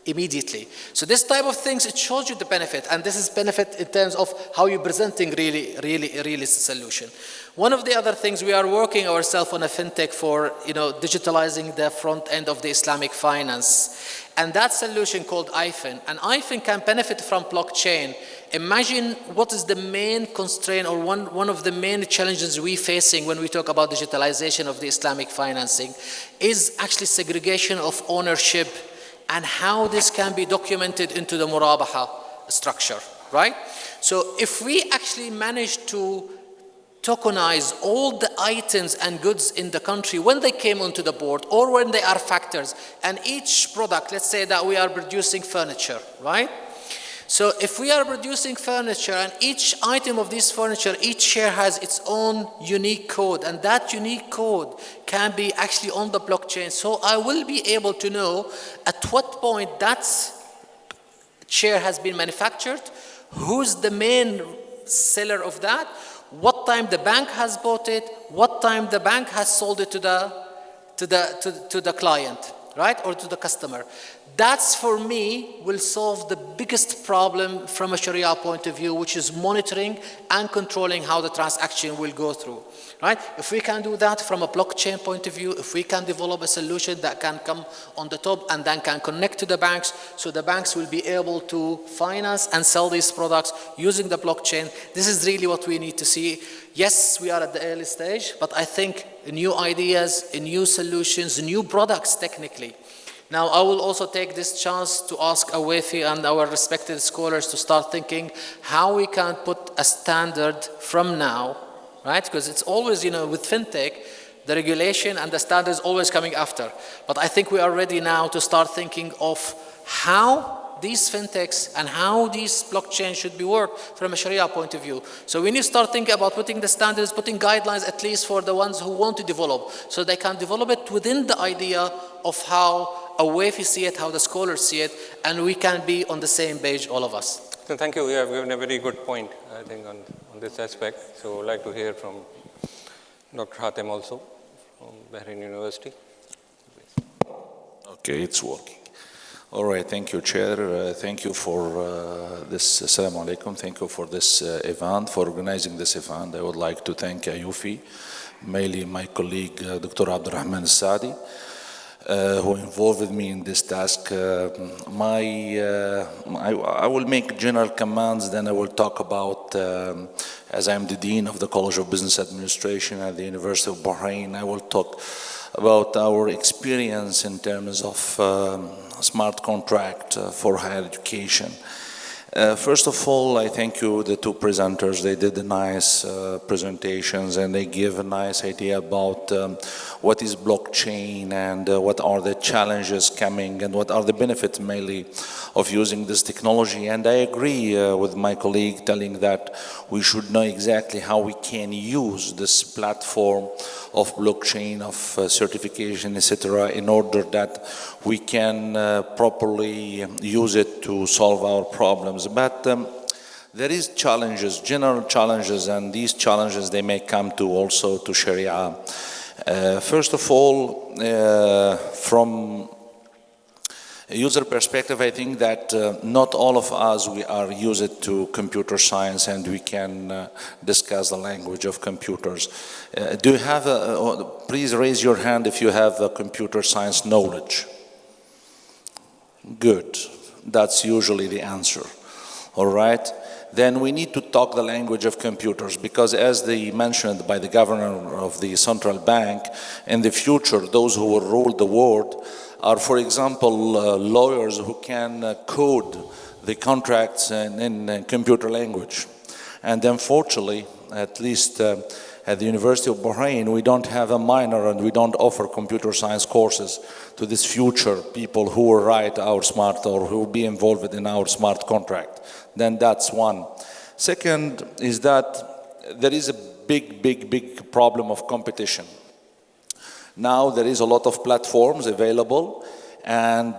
immediately. So this type of things, it shows you the benefit, and this is benefit in terms of how you're presenting really solution. One of the other things, we are working ourselves on a fintech for digitalizing the front end of the Islamic finance. And that solution called IFIN, and IFIN can benefit from blockchain. Imagine what is the main constraint or one of the main challenges we're facing when we talk about digitalization of the Islamic financing is actually segregation of ownership and how this can be documented into the murabaha structure, right? So if we actually manage to tokenize all the items and goods in the country when they came onto the board or when they are factors, and each product, let's say that we are producing furniture, right? So if we are producing furniture and each item of this furniture, each share has its own unique code, and that unique code can be actually on the blockchain. So I will be able to know at what point that share has been manufactured, who's the main seller of that, what time the bank has bought it, what time the bank has sold it to the client, right, or to the customer. That's, for me, will solve the biggest problem from a Sharia point of view, which is monitoring and controlling how the transaction will go through, right? If we can do that from a blockchain point of view, if we can develop a solution that can come on the top and then can connect to the banks, so the banks will be able to finance and sell these products using the blockchain, this is really what we need to see. Yes, we are at the early stage, but I think new ideas, new solutions, new products technically. Now, I will also take this chance to ask AAOIFI and our respected scholars to start thinking how we can put a standard from now, right? Because it's always, with fintech, the regulation and the standard is always coming after. But I think we are ready now to start thinking of how these fintechs and how these blockchains should be worked from a Sharia point of view. So we need to start thinking about putting the standards, putting guidelines at least for the ones who want to develop, so they can develop it within the idea of how AAOIFI see it, how the scholars see it, and we can be on the same page, all of us. So thank you. You have given a very good point, I think, on this aspect. So I'd like to hear from Dr. Hatem also, from Bahrain University. Okay, it's working. All right, thank you, Chair. Thank you for this, Assalamu alaikum. Thank you for this event, for organizing this event. I would like to thank AAOIFI, mainly my colleague, Dr. Abdurrahman Al-Saadi, who involved me in this task. I will make general commands, then I will talk about, as I'm the Dean of the College of Business Administration at the University of Bahrain, I will talk about our experience in terms of smart contract for higher education. First of all, I thank you, the two presenters. They did nice presentations and they give a nice idea about what is blockchain and what are the challenges coming and what are the benefits mainly of using this technology. And I agree with my colleague telling that we should know exactly how we can use this platform of blockchain, of certification, etc., in order that we can properly use it to solve our problems. But there is challenges, general challenges, and these challenges, they may come to also to Sharia. First of all, from a user perspective, I think that not all of us, we are used to computer science and we can discuss the language of computers. Do you have, please raise your hand if you have computer science knowledge. Good, that's usually the answer, all right? Then we need to talk the language of computers, because as they mentioned by the governor of the central bank, in the future, those who will rule the world are, for example, lawyers who can code the contracts in computer language. And unfortunately, at least at the University of Bahrain, we don't have a minor and we don't offer computer science courses to this future people who will write our smart or who will be involved in our smart contract. Then that's one. Second is that there is a big problem of competition. Now there is a lot of platforms available, and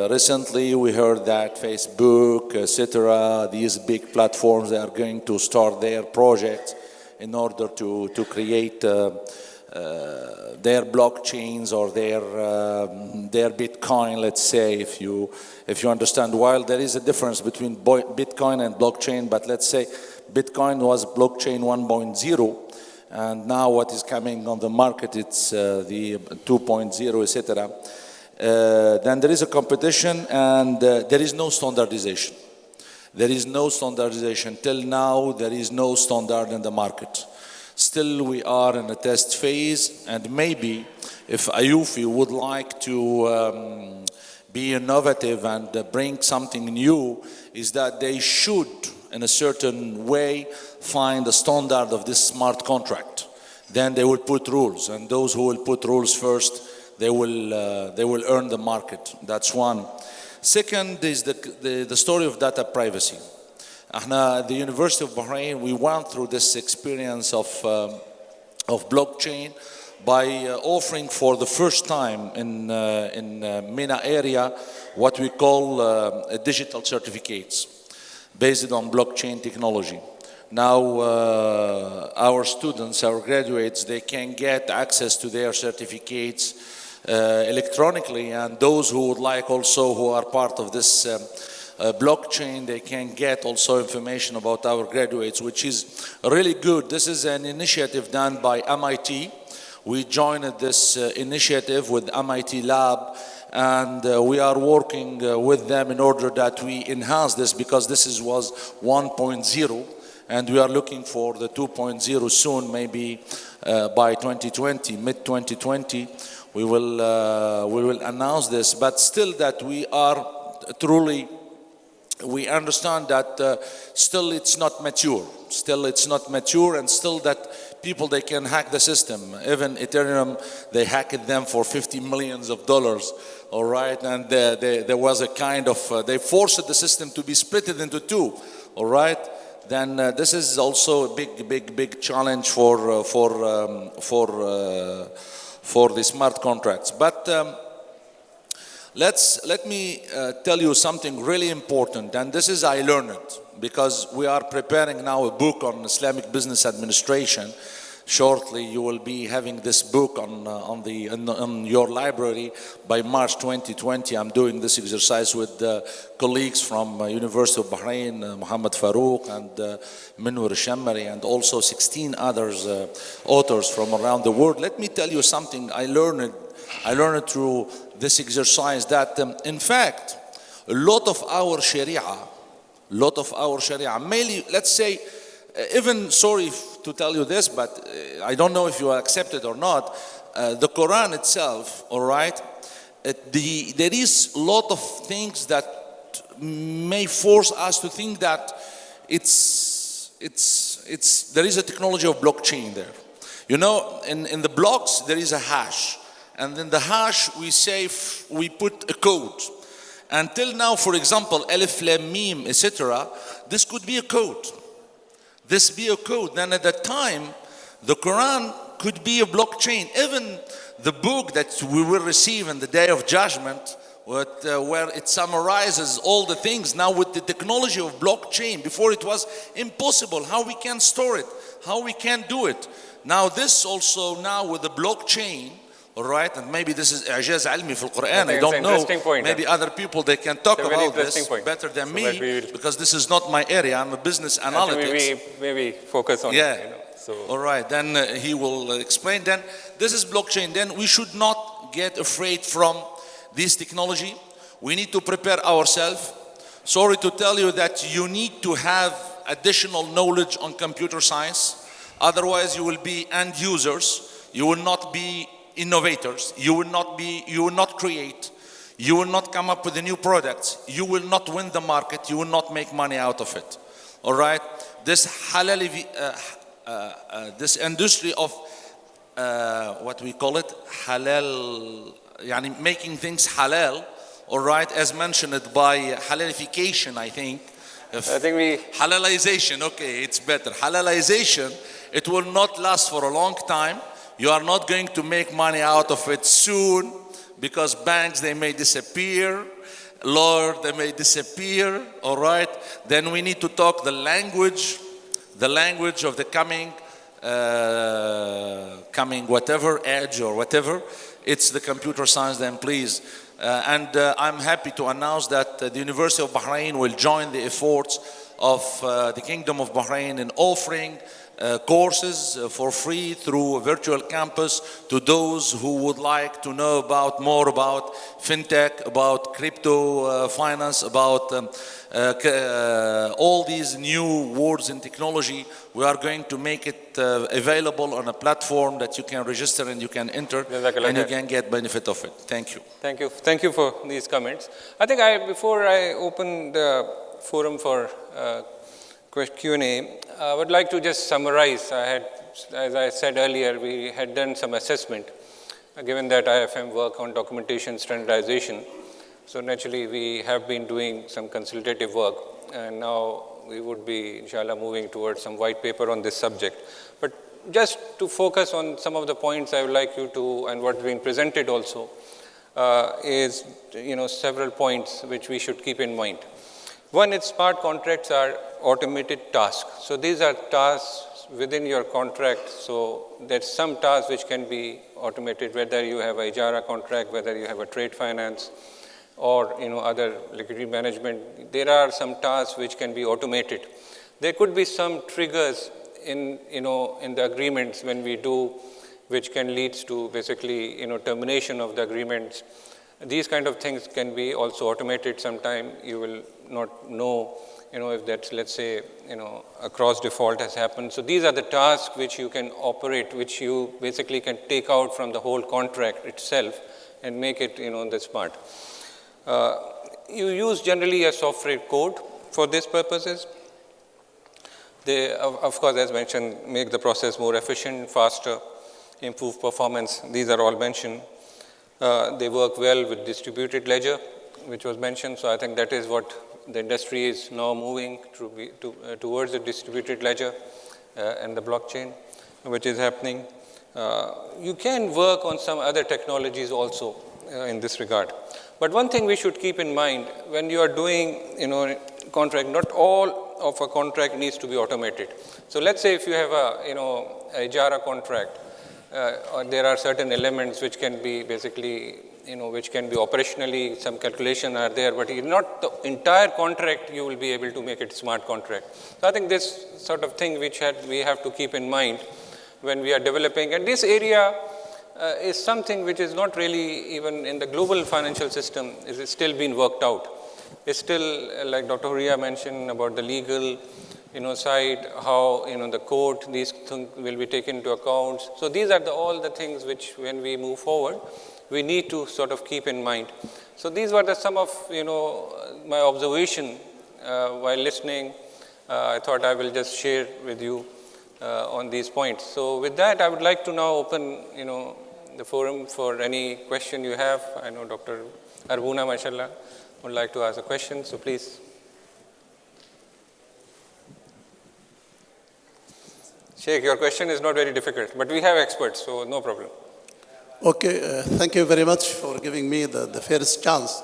recently we heard that Facebook, etc., these big platforms, they are going to start their projects in order to create their blockchains or their Bitcoin, let's say, if you understand. While there is a difference between Bitcoin and blockchain, but let's say Bitcoin was blockchain 1.0, and now what is coming on the market, it's the 2.0, etc. Then there is a competition, and there is no standardization. There is no standardization. Till now, there is no standard in the market. Still, we are in a test phase, and maybe if AAOIFI would like to be innovative and bring something new, is that they should, in a certain way, find a standard of this smart contract. Then they will put rules, and those who will put rules first, they will earn the market. That's one. Second is the story of data privacy. At the University of Bahrain, we went through this experience of blockchain by offering for the first time in MENA area what we call digital certificates based on blockchain technology. Now our students, our graduates, they can get access to their certificates electronically, and those who would like also, who are part of this blockchain, they can get also information about our graduates, which is really good. This is an initiative done by MIT. We joined this initiative with MIT Lab, and we are working with them in order that we enhance this, because this was 1.0, and we are looking for the 2.0 soon, maybe by 2020, mid-2020. We will announce this, but still that we are truly, we understand that still it's not mature. Still it's not mature, and still that people, they can hack the system. Even Ethereum, they hacked them for $50 million, all right? And there was a kind of, they forced the system to be split into two, all right? Then this is also a big challenge for the smart contracts. But let me tell you something really important, and this is, I learned it because we are preparing now a book on Islamic business administration. Shortly, you will be having this book on your library by March 2020. I'm doing this exercise with colleagues from University of Bahrain, Muhammad Farouk and Minwar Shammari, and also 16 others authors from around the world. Let me tell you something I learned through this exercise, that in fact, a lot of our Sharia, mainly, let's say, even, sorry to tell you this, but I don't know if you accept it or not, the Quran itself, all right, there is a lot of things that may force us to think that there is a technology of blockchain there. You know, in the blocks, there is a hash. And in the hash, we put a code. Until now, for example, Alif, Lam, Mim, etc., this could be a code. This be a code. Then at that time, the Quran could be a blockchain. Even the book that we will receive in the Day of Judgment, where it summarizes all the things, now with the technology of blockchain, before it was impossible, how we can store it, how we can do it. Now this also, now with the blockchain, all right, and maybe this is i'jaz almi fil Quran, I don't know, maybe other people, they can talk about this better than me, because this is not my area, I'm a business analytics. Maybe focus on yeah. it, you know, so. All right, then he will explain. Then this is blockchain. Then we should not get afraid from this technology. We need to prepare ourselves. Sorry to tell you that you need to have additional knowledge on computer science, otherwise you will be end users, you will not be innovators, you will not create, you will not come up with the new products, you will not win the market, you will not make money out of it. All right, this this industry of what we call it, halal, yani making things halal, all right, as mentioned by halalification, I think halalization, okay, it's better, halalization, it will not last for a long time. You are not going to make money out of it soon, because banks, they may disappear, Lord, they may disappear, all right? Then we need to talk the language of the coming coming whatever edge or whatever, it's the computer science then please. I'm happy to announce that the University of Bahrain will join the efforts of the Kingdom of Bahrain in offering courses for free through a virtual campus to those who would like to know more about fintech, about crypto finance, about all these new words in technology. We are going to make it available on a platform that you can register and you can enter and you can get benefit of it. Thank you. Thank you. Thank you for these comments. I think before I open the forum for Q&A, I would like to just summarize. As I said earlier, we had done some assessment, given that IFM work on documentation standardization. So naturally, we have been doing some consultative work, and now we would be, inshallah, moving towards some white paper on this subject. But just to focus on some of the points I would like you to, and what's been presented also, is several points which we should keep in mind. One is smart contracts are automated tasks. So these are tasks within your contract. So there's some tasks which can be automated, whether you have a ijara contract, whether you have a trade finance, or other liquidity management. There are some tasks which can be automated. There could be some triggers in the agreements when we do, which can lead to basically termination of the agreements. These kind of things can be also automated. Sometime you will not know, if that's, let's say, a cross default has happened. So these are the tasks which you can operate, which you basically can take out from the whole contract itself and make it, the smart. You use generally a software code for these purposes. They, of course, as mentioned, make the process more efficient, faster, improve performance. These are all mentioned. They work well with distributed ledger, which was mentioned. So I think that is what the industry is now moving towards the distributed ledger and the blockchain, which is happening. You can work on some other technologies also in this regard. But one thing we should keep in mind, when you are doing contract, not all of a contract needs to be automated. So let's say if you have a ijara contract, or there are certain elements which can be basically, which can be operationally, some calculation are there, but not the entire contract you will be able to make it smart contract. So I think this sort of thing which we have to keep in mind when we are developing. And this area is something which is not really even in the global financial system, is still being worked out. It's still, like Dr. Huria mentioned about the legal side, how the code, these things will be taken into account. So these are all the things which, when we move forward, we need to sort of keep in mind. So these were some of my observation while listening. I thought I will just share with you on these points. So with that, I would like to now open the forum for any question you have. I know Dr. Arbuna, mashallah, would like to ask a question, so please. Sheikh, your question is not very difficult, but we have experts, so no problem. Okay, thank you very much for giving me the first chance.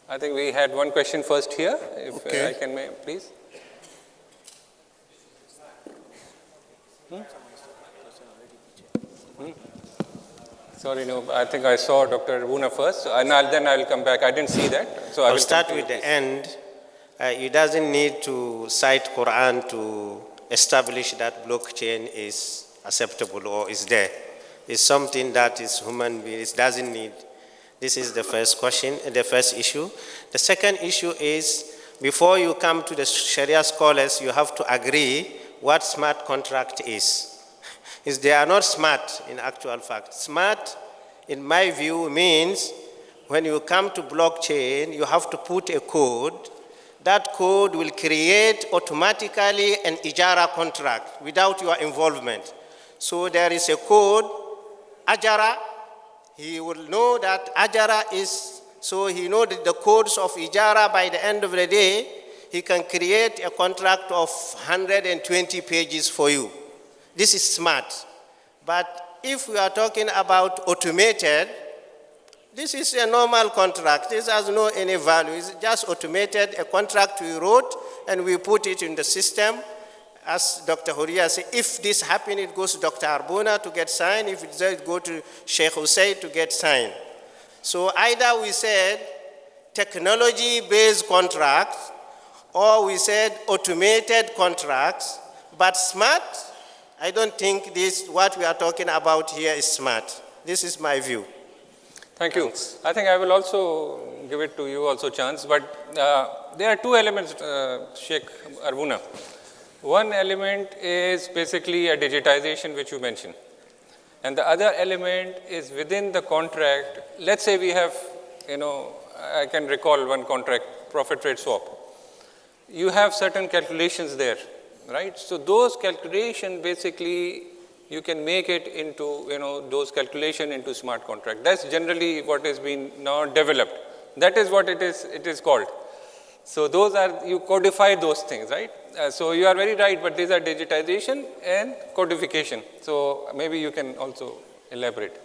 I think we had one question first here, if okay. I can, please. Sorry, no, I think I saw Dr. Arbuna first, and then I'll come back. I didn't see that, so I'll start with the end. It doesn't need to cite Quran to establish that blockchain is acceptable or is there. It's something that is human beings doesn't need. This is the first question, the first issue. The second issue is, before you come to the Sharia scholars, you have to agree what smart contract is. They are not smart in actual fact. Smart, in my view, means when you come to blockchain, you have to put a code. That code will create automatically an ijara contract without your involvement. So there is a code, ajara. He will know that ajara is, so he knows the codes of ijara. By the end of the day, he can create a contract of 120 pages for you. This is smart. But if we are talking about automated, this is a normal contract. This has no any value. It's just automated, a contract we wrote, and we put it in the system. as Dr. Huria said, if this happens, it goes to Dr. Arbona to get signed. If it does, go to Sheikh Hussein to get signed. So either we said technology-based contracts, or we said automated contracts, but smart, I don't think this, what we are talking about here is smart. This is my view. Thank you. I think I will also give it to you also chance, but there are two elements, Sheikh Arbuna. One element is basically a digitization which you mentioned. And the other element is within the contract. Let's say we have, I can recall one contract, profit rate swap. You have certain calculations there, right? So those calculations basically you can make it into, those calculations into smart contract. That's generally what has been now developed. That is what it is called. So those are, you codify those things, right? So you are very right, but these are digitization and codification. So maybe you can also elaborate.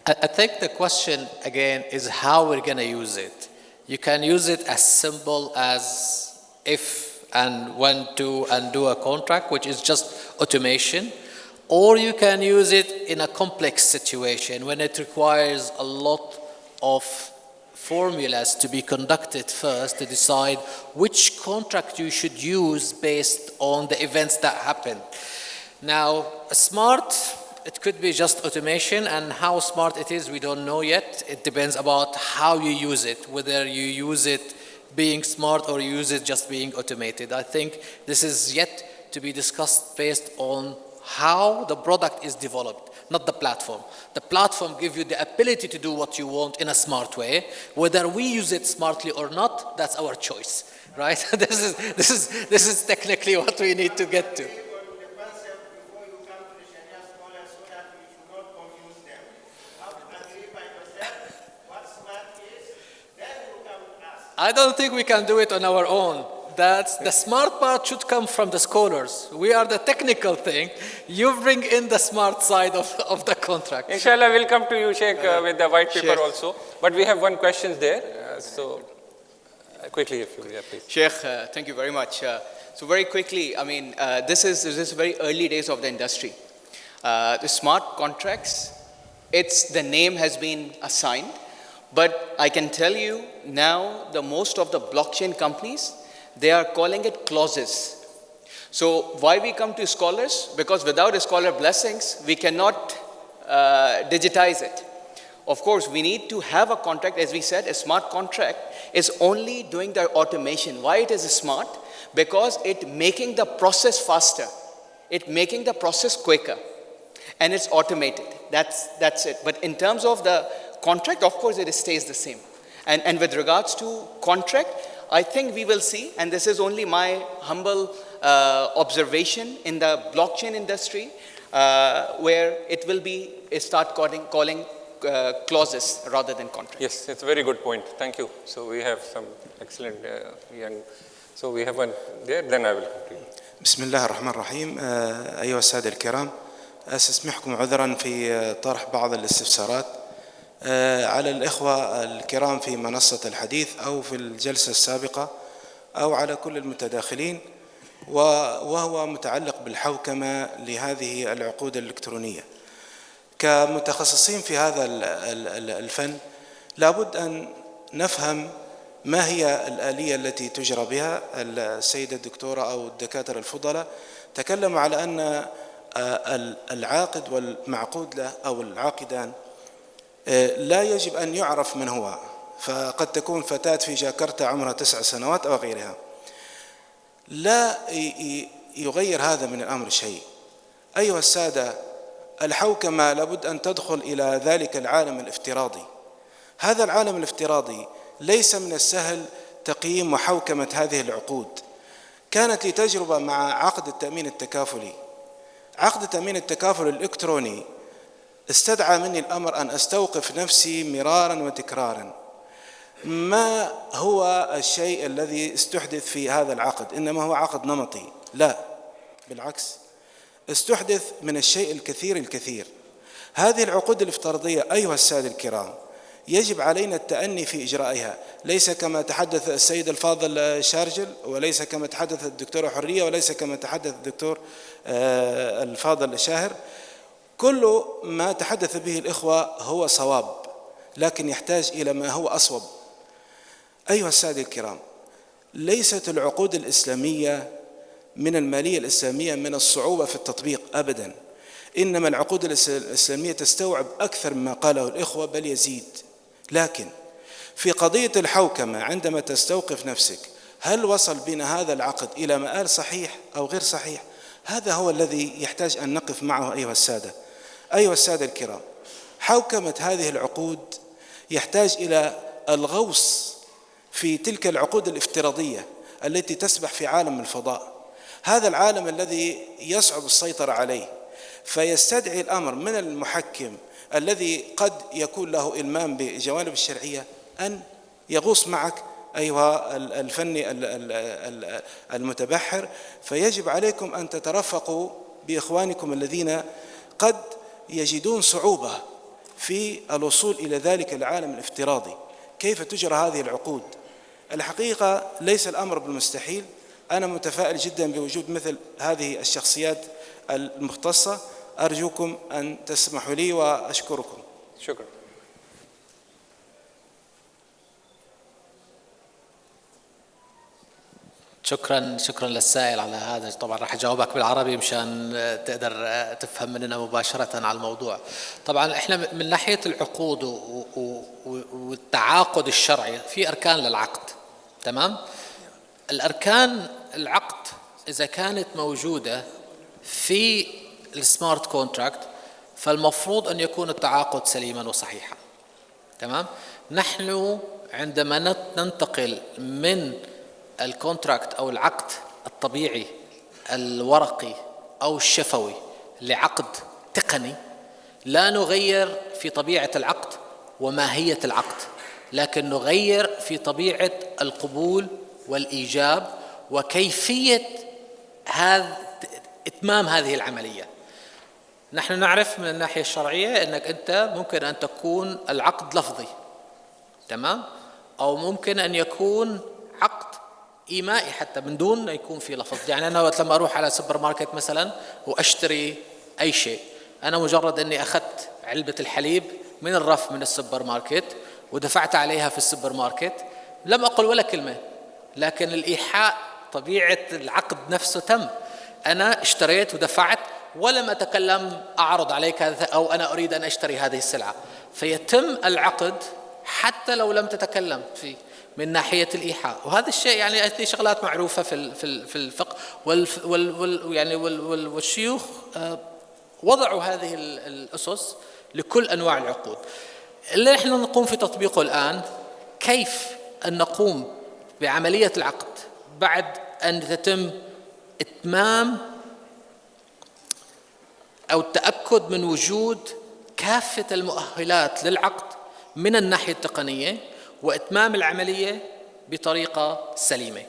I think the question, again, is how we're going to use it. You can use it as simple as if and when to undo a contract, which is just automation, or you can use it in a complex situation when it requires a lot of formulas to be conducted first to decide which contract you should use based on the events that happen. Now, smart, it could be just automation, and how smart it is, we don't know yet. It depends about how you use it, whether you use it being smart or use it just being automated. I think this is yet to be discussed based on how the product is developed, not the platform. The platform gives you the ability to do what you want in a smart way. Whether we use it smartly or not, that's our choice, right? This is technically what we need to get to. I don't think we can do it on our own. That's the smart part should come from the scholars. We are the technical thing. You bring in the smart side of the contract. Inshallah, we'll come to you, Sheikh, with the white paper Sheikh. Also. But we have one question there. Quickly, if you will, please. Sheikh, thank you very much. So very quickly, I mean, this is very early days of the industry. The smart contracts, the name has been assigned, but I can tell you now most of the blockchain companies, they are calling it clauses. So why we come to scholars? Because without scholar blessings, we cannot digitize it. Of course, we need to have a contract. As we said, a smart contract is only doing the automation. Why it is smart? Because it making the process faster. It making the process quicker. And it's automated. That's it. But in terms of the contract, of course, it stays the same. And with regards to contract, I think we will see, and this is only my humble observation in the blockchain industry, where it will be start calling clauses rather than contracts. Yes, it's a very good point. Thank you. So we have some excellent young. So we have one there. Then I will continue. بسم الله الرحمن الرحيم. أيها السادة الكرام، أستسمحكم عذرا في طرح بعض الاستفسارات على الإخوة الكرام في منصة الحديث أو في الجلسة السابقة أو على كل المتداخلين، وهو متعلق بالحوكمة لهذه العقود الإلكترونية. كمتخصصين في هذا الفن لابد أن نفهم ما هي الآلية التي تجرى بها. السيدة الدكتورة أو الدكاترة الفضلاء تكلموا على أن العاقد والمعقود له أو العاقدان لا يجب أن يعرف من هو، فقد تكون فتاة في جاكرتا عمرها 9 سنوات أو غيرها. لا يغير هذا من الأمر شيء. أيها السادة، الحوكمة لابد أن تدخل إلى ذلك العالم الافتراضي. هذا العالم الافتراضي ليس من السهل تقييم وحوكمة هذه العقود. كانت لي تجربة مع عقد التأمين التكافلي. عقد التأمين التكافلي الإلكتروني استدعى مني الأمر أن أستوقف نفسي مرارا وتكرارا. ما هو الشيء الذي استحدث في هذا العقد؟ إنما هو عقد نمطي؟ لا، بالعكس، استحدث من الشيء الكثير. هذه العقود الافتراضية أيها السادة الكرام يجب علينا التأني في إجرائها، ليس كما تحدث السيد الفاضل شارجل، وليس كما تحدث الدكتورة حرية، وليس كما تحدث الدكتور الفاضل شاهر. كل ما تحدث به الإخوة هو صواب، لكن يحتاج إلى ما هو أصوب. أيها السادة الكرام، ليست العقود الإسلامية من المالية الإسلامية من الصعوبة في التطبيق أبداً، إنما العقود الإسلامية تستوعب أكثر مما قاله الإخوة بل يزيد. لكن في قضية الحوكمة عندما تستوقف نفسك، هل وصل بنا هذا العقد إلى مآل صحيح أو غير صحيح؟ هذا هو الذي يحتاج أن نقف معه. أيها السادة الكرام، حوكمة هذه العقود يحتاج إلى الغوص في تلك العقود الافتراضية التي تسبح في عالم الفضاء، هذا العالم الذي يصعب السيطرة عليه، فيستدعي الأمر من المحكم الذي قد يكون له إلمام بجوانب الشرعية أن يغوص معك أيها الفني المتبحر. فيجب عليكم أن تترفقوا بإخوانكم الذين قد يجدون صعوبة في الوصول إلى ذلك العالم الافتراضي. كيف تجرى هذه العقود؟ الحقيقة ليس الأمر بالمستحيل. أنا متفائل جدا بوجود مثل هذه الشخصيات المختصة. أرجوكم أن تسمحوا لي وأشكركم. شكرا. شكرا للسائل على هذا. طبعا راح اجاوبك بالعربي مشان تقدر تفهم مننا مباشرة على الموضوع. طبعا احنا من ناحية العقود والتعاقد الشرعي في اركان للعقد، تمام؟ الاركان العقد اذا كانت موجودة في السمارت كونتراكت فالمفروض ان يكون التعاقد سليما وصحيحا، تمام؟ نحن عندما ننتقل من الكونتراكت أو العقد الطبيعي الورقي أو الشفوي لعقد تقني، لا نغير في طبيعة العقد وماهية العقد، لكن نغير في طبيعة القبول والإيجاب وكيفية إتمام هذه العملية. نحن نعرف من الناحية الشرعية أنك أنت ممكن أن تكون العقد لفظي، تمام؟ أو ممكن أن يكون عقد إيمائي حتى من دون ما يكون في لفظ. يعني أنا لما أروح على سوبر ماركت مثلا وأشتري أي شيء، أنا مجرد أني أخذت علبة الحليب من الرف من السوبر ماركت ودفعت عليها في السوبر ماركت، لم أقل ولا كلمة، لكن الإيحاء طبيعة العقد نفسه تم. أنا اشتريت ودفعت ولم أتكلم أعرض عليك هذا أو أنا أريد أن أشتري هذه السلعة، فيتم العقد حتى لو لم تتكلم فيه من ناحية الإيحاء. وهذا الشيء يعني هذه شغلات معروفة في الفقه والشيوخ وضعوا هذه الأسس لكل أنواع العقود. اللي احنا نقوم في تطبيقه الآن كيف أن نقوم بعملية العقد بعد أن تتم إتمام أو التأكد من وجود كافة المؤهلات للعقد من الناحية التقنية وإتمام العملية بطريقة سليمة.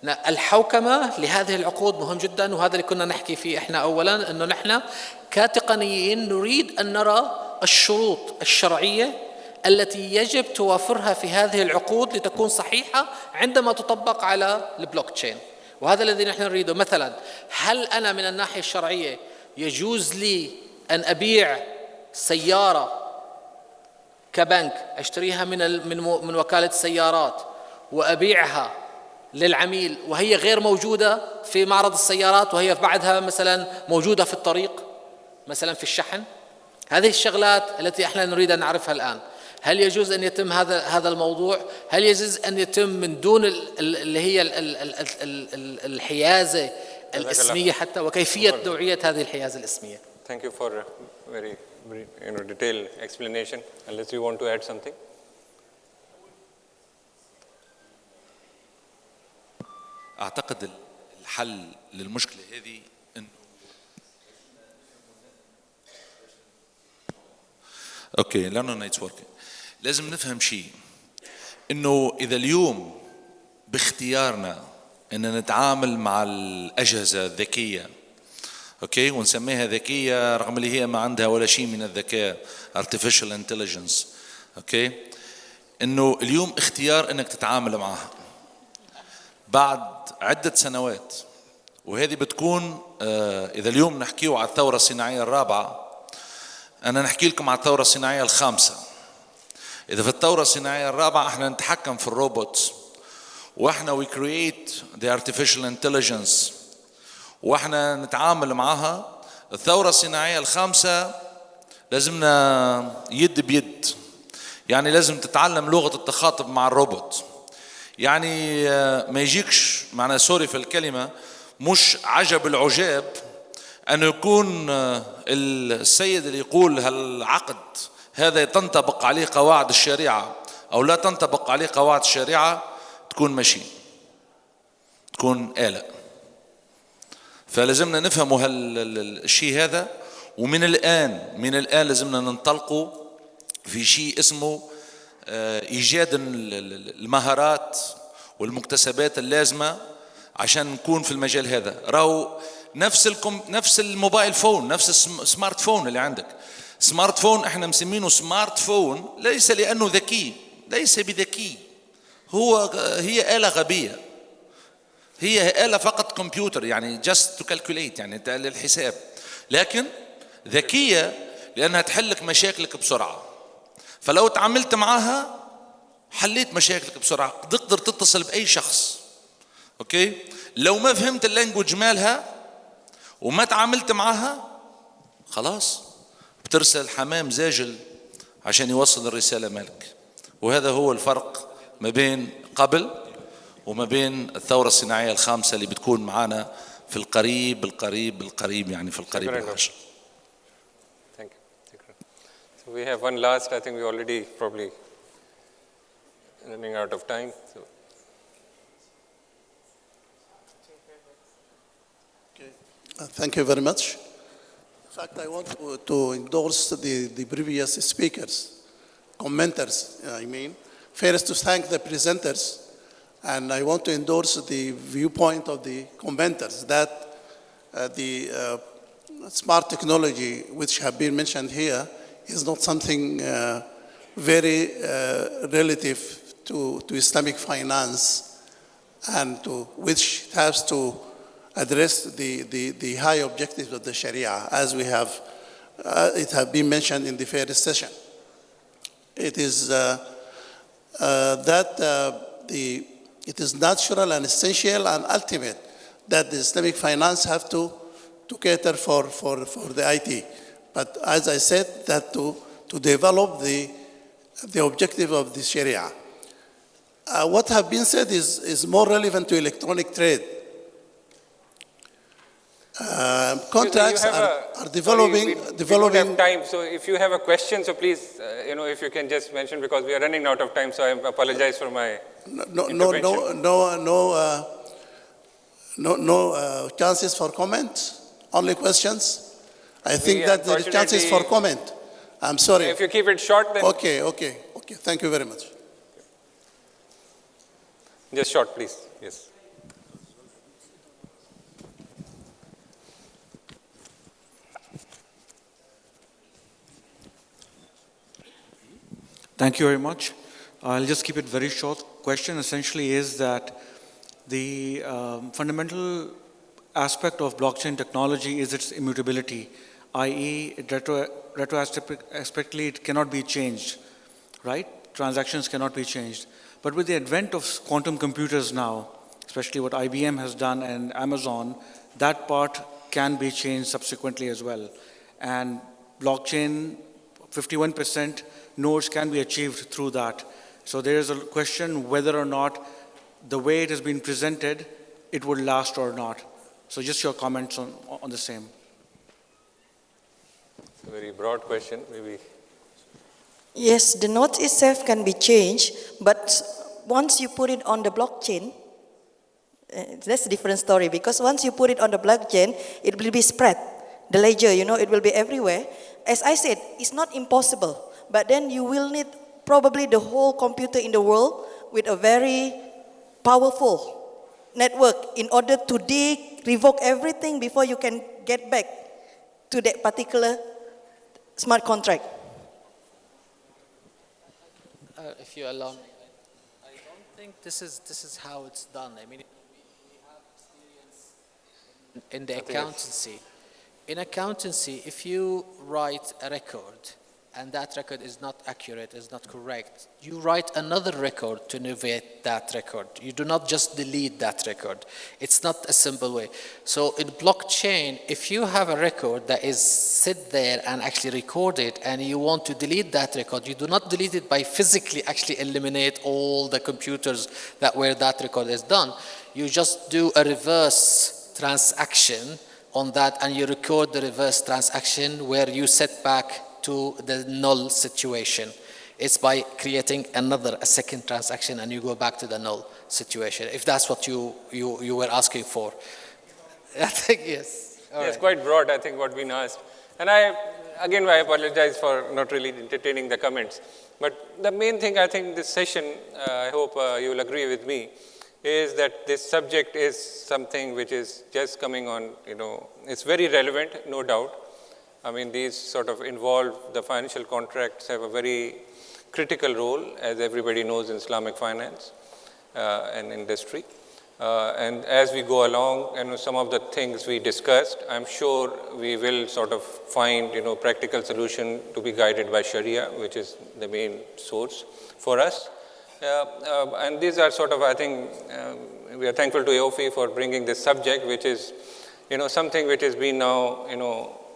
الحوكمة لهذه العقود مهم جدا، وهذا اللي كنا نحكي فيه احنا أولا، أنه نحن كتقنيين نريد أن نرى الشروط الشرعية التي يجب توافرها في هذه العقود لتكون صحيحة عندما تطبق على البلوك تشين، وهذا الذي نحن نريده. مثلا هل أنا من الناحية الشرعية يجوز لي أن أبيع سيارة كبنك أشتريها من وكالة السيارات وأبيعها للعميل وهي غير موجودة في معرض السيارات وهي بعدها مثلا موجودة في الطريق مثلا في الشحن؟ هذه الشغلات التي احنا نريد أن نعرفها الآن. هل يجوز أن يتم هذا الموضوع؟ هل يجوز أن يتم من دون اللي هي الحيازة الاسمية حتى، وكيفية نوعية هذه الحيازة الاسمية؟ Thank you for a very detailed explanation. Unless you want to add something. أعتقد الحل للمشكلة هذه إنه أوكي لأنه it's working. لازم نفهم شيء، إنه إذا اليوم باختيارنا إن نتعامل مع الأجهزة الذكية أوكي ونسميها ذكية رغم اللي هي ما عندها ولا شيء من الذكاء artificial intelligence أوكي، إنه اليوم اختيار إنك تتعامل معها بعد عدة سنوات، وهذه بتكون إذا اليوم نحكيه على الثورة الصناعية الرابعة، أنا نحكي لكم على الثورة الصناعية الخامسة. إذا في الثورة الصناعية الرابعة احنا نتحكم في الروبوت، واحنا we create the artificial intelligence، واحنا نتعامل معها. الثورة الصناعية الخامسة لازمنا يد بيد، يعني لازم تتعلم لغة التخاطب مع الروبوت. يعني ما يجيكش معنا سوري في الكلمة، مش عجب العجاب أن يكون السيد اللي يقول هالعقد هذا تنطبق عليه قواعد الشريعة أو لا تنطبق عليه قواعد الشريعة، تكون ماشين، تكون آلة. فلازمنا نفهموا هالشيء هذا، ومن الآن لازمنا ننطلقوا في شيء اسمه إيجاد المهارات والمكتسبات اللازمة عشان نكون في المجال هذا. راهو نفس الموبايل فون، نفس السمارت فون اللي عندك. سمارت فون احنا مسمينه سمارت فون ليس لأنه ذكي، ليس بذكي، هي آلة غبية، هي آلة فقط كمبيوتر، يعني just to calculate، يعني للحساب، لكن ذكية لأنها تحلك مشاكلك بسرعة. فلو تعاملت معها حليت مشاكلك بسرعة، تقدر تتصل بأي شخص. أوكي، لو ما فهمت اللانجوج مالها وما تعاملت معها خلاص بترسل حمام زاجل عشان يوصل الرسالة مالك. وهذا هو الفرق ما بين قبل وما بين الثورة الصناعية الخامسة اللي بتكون معنا في القريب يعني في القريب العاجل. Thank you. So we have one last, I think we already probably running out of time. So. Thank you very much. In fact, I want to endorse the previous speakers, commenters, I mean. First, to thank the presenters, and I want to endorse the viewpoint of the commenters that the smart technology which have been mentioned here is not something very relative to Islamic finance, and which has to address the high objectives of the Sharia, as we have it have been mentioned in the first session. It is it is natural and essential and ultimate that the Islamic finance have to cater for the IT. But as I said, that to develop the objective of the Sharia. What have been said is more relevant to electronic trade. Contracts are developing. We don't have time, so if you have a question, so please, if you can just mention, because we are running out of time, so I apologize for my intervention. No chances for comment, only questions. I think that there is chances for comment. I'm sorry. If you keep it short, then. Okay. Thank you very much. Just short, please. Yes. Thank you very much. I'll just keep it very short. Question essentially is that the fundamental aspect of blockchain technology is its immutability, i.e. retrospectively it cannot be changed, right? Transactions cannot be changed. But with the advent of quantum computers now, especially what IBM has done and Amazon, that part can be changed subsequently as well. And blockchain, 51% nodes can be achieved through that. So there is a question whether or not the way it has been presented, it would last or not. So just your comments on the same. It's a very broad question, maybe. Yes, the nodes itself can be changed, but once you put it on the blockchain, that's a different story, because once you put it on the blockchain, it will be spread. The ledger, it will be everywhere. As I said, it's not impossible, but then you will need probably the whole computer in the world with a very powerful network in order to revoke everything before you can get back to that particular smart contract. If you allow me, I don't think this is how it's done. I mean, we have experience in the accountancy. In accountancy, if you write a record and that record is not accurate, is not correct, you write another record to innovate that record. You do not just delete that record. It's not a simple way. So in blockchain, if you have a record that is sit there and actually record it and you want to delete that record, you do not delete it by physically actually eliminate all the computers where that record is done. You just do a reverse transaction on that and you record the reverse transaction where you set back to the null situation. It's by creating a second transaction and you go back to the null situation, if that's what you were asking for. I think, yes. All It's right. quite broad, I think, what been asked. And I apologize for not really entertaining the comments. But the main thing I think this session, I hope you will agree with me, is that this subject is something which is just coming on, it's very relevant, no doubt. I mean, these sort of involve, the financial contracts have a very critical role, as everybody knows, in Islamic finance and industry. And as we go along, and some of the things we discussed, I'm sure we will sort of find, practical solution to be guided by Sharia, which is the main source for us. And these are sort of, I think, we are thankful to AOFI for bringing this subject, which is, something which has been now,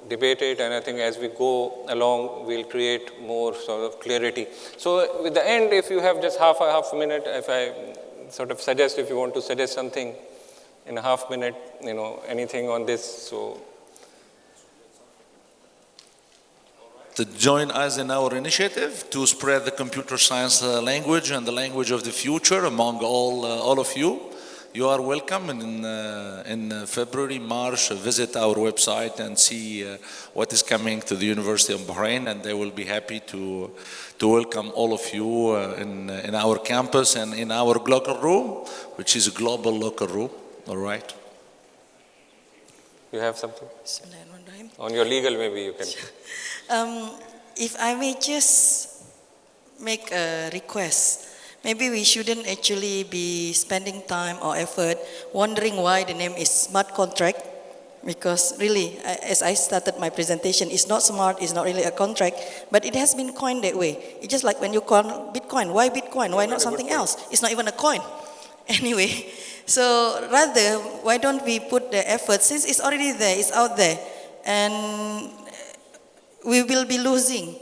debated, and I think as we go along, we'll create more sort of clarity. So with the end, if you have just half a minute, if I sort of suggest, if you want to suggest something in a half minute, anything on this, so. To join us in our initiative to spread the computer science language and the language of the future among all of you. You are welcome, and in February, March, visit our website and see what is coming to the University of Bahrain, and they will be happy to welcome all of you in our campus and in our local room, which is a global local room. All right. You have something? On your legal, maybe you can. If I may just make a request, maybe we shouldn't actually be spending time or effort wondering why the name is smart contract, because really, as I started my presentation, it's not smart, it's not really a contract, but it has been coined that way. It's just like when you call Bitcoin. Why Bitcoin? Why not something else? It's not even a coin. Anyway, so rather, why don't we put the effort, since it's already there, it's out there, and we will be losing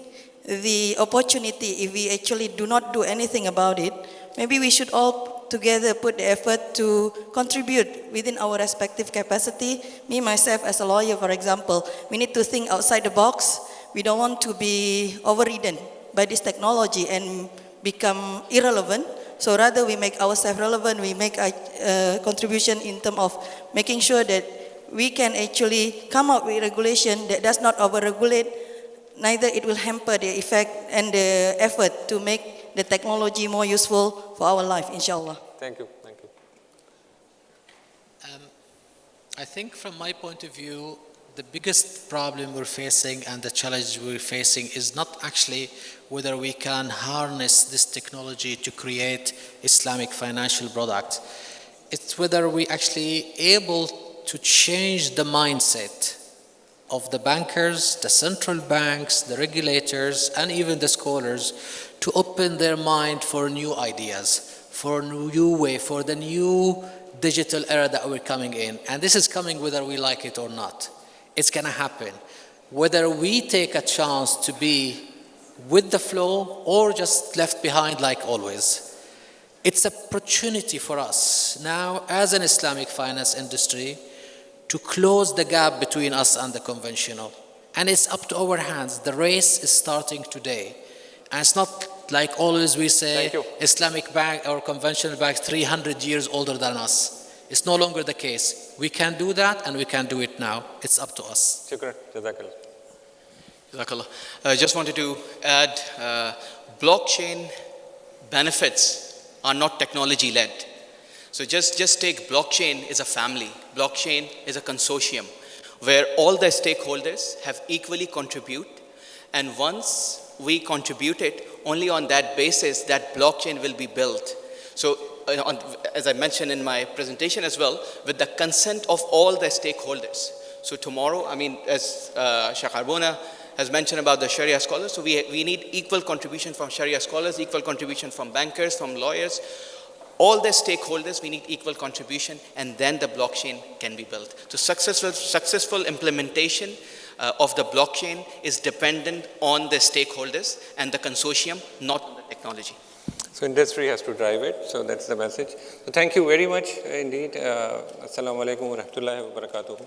the opportunity if we actually do not do anything about it. Maybe we should all together put the effort to contribute within our respective capacity. Me, myself, as a lawyer, for example, we need to think outside the box. We don't want to be overridden by this technology and become irrelevant. So rather we make ourselves relevant, we make a contribution in terms of making sure that we can actually come up with regulation that does not over-regulate, neither it will hamper the effect and the effort to make the technology more useful for our life, inshallah. Thank you. Thank you. I think from my point of view, the biggest problem we're facing and the challenge we're facing is not actually whether we can harness this technology to create Islamic financial products. It's whether we actually able to change the mindset of the bankers, the central banks, the regulators, and even the scholars to open their mind for new ideas, for a new way, for the new digital era that we're coming in. And this is coming whether we like it or not. It's going to happen. Whether we take a chance to be with the flow or just left behind like always. It's an opportunity for us now as an Islamic finance industry to close the gap between us and the conventional. And it's up to our hands. The race is starting today. And it's not like always we say Islamic bank or conventional bank 300 years older than us. It's no longer the case. We can do that and we can do it now. It's up to us. Shukran. Jazakallah. Jazakallah. I just wanted to add, blockchain benefits are not technology-led. So just take blockchain is a family. Blockchain is a consortium where all the stakeholders have equally contribute, and once we contributed, only on that basis that blockchain will be built. So as I mentioned in my presentation as well, with the consent of all the stakeholders. So tomorrow, I mean, as Sheikh Arbona has mentioned about the Sharia scholars, so we need equal contribution from Sharia scholars, equal contribution from bankers, from lawyers, all the stakeholders, we need equal contribution, and then the blockchain can be built. So successful implementation of the blockchain is dependent on the stakeholders and the consortium, not on the technology. So industry has to drive it, so that's the message. So thank you very much indeed. Assalamu alaikum wa rahmatullahi wa barakatuh.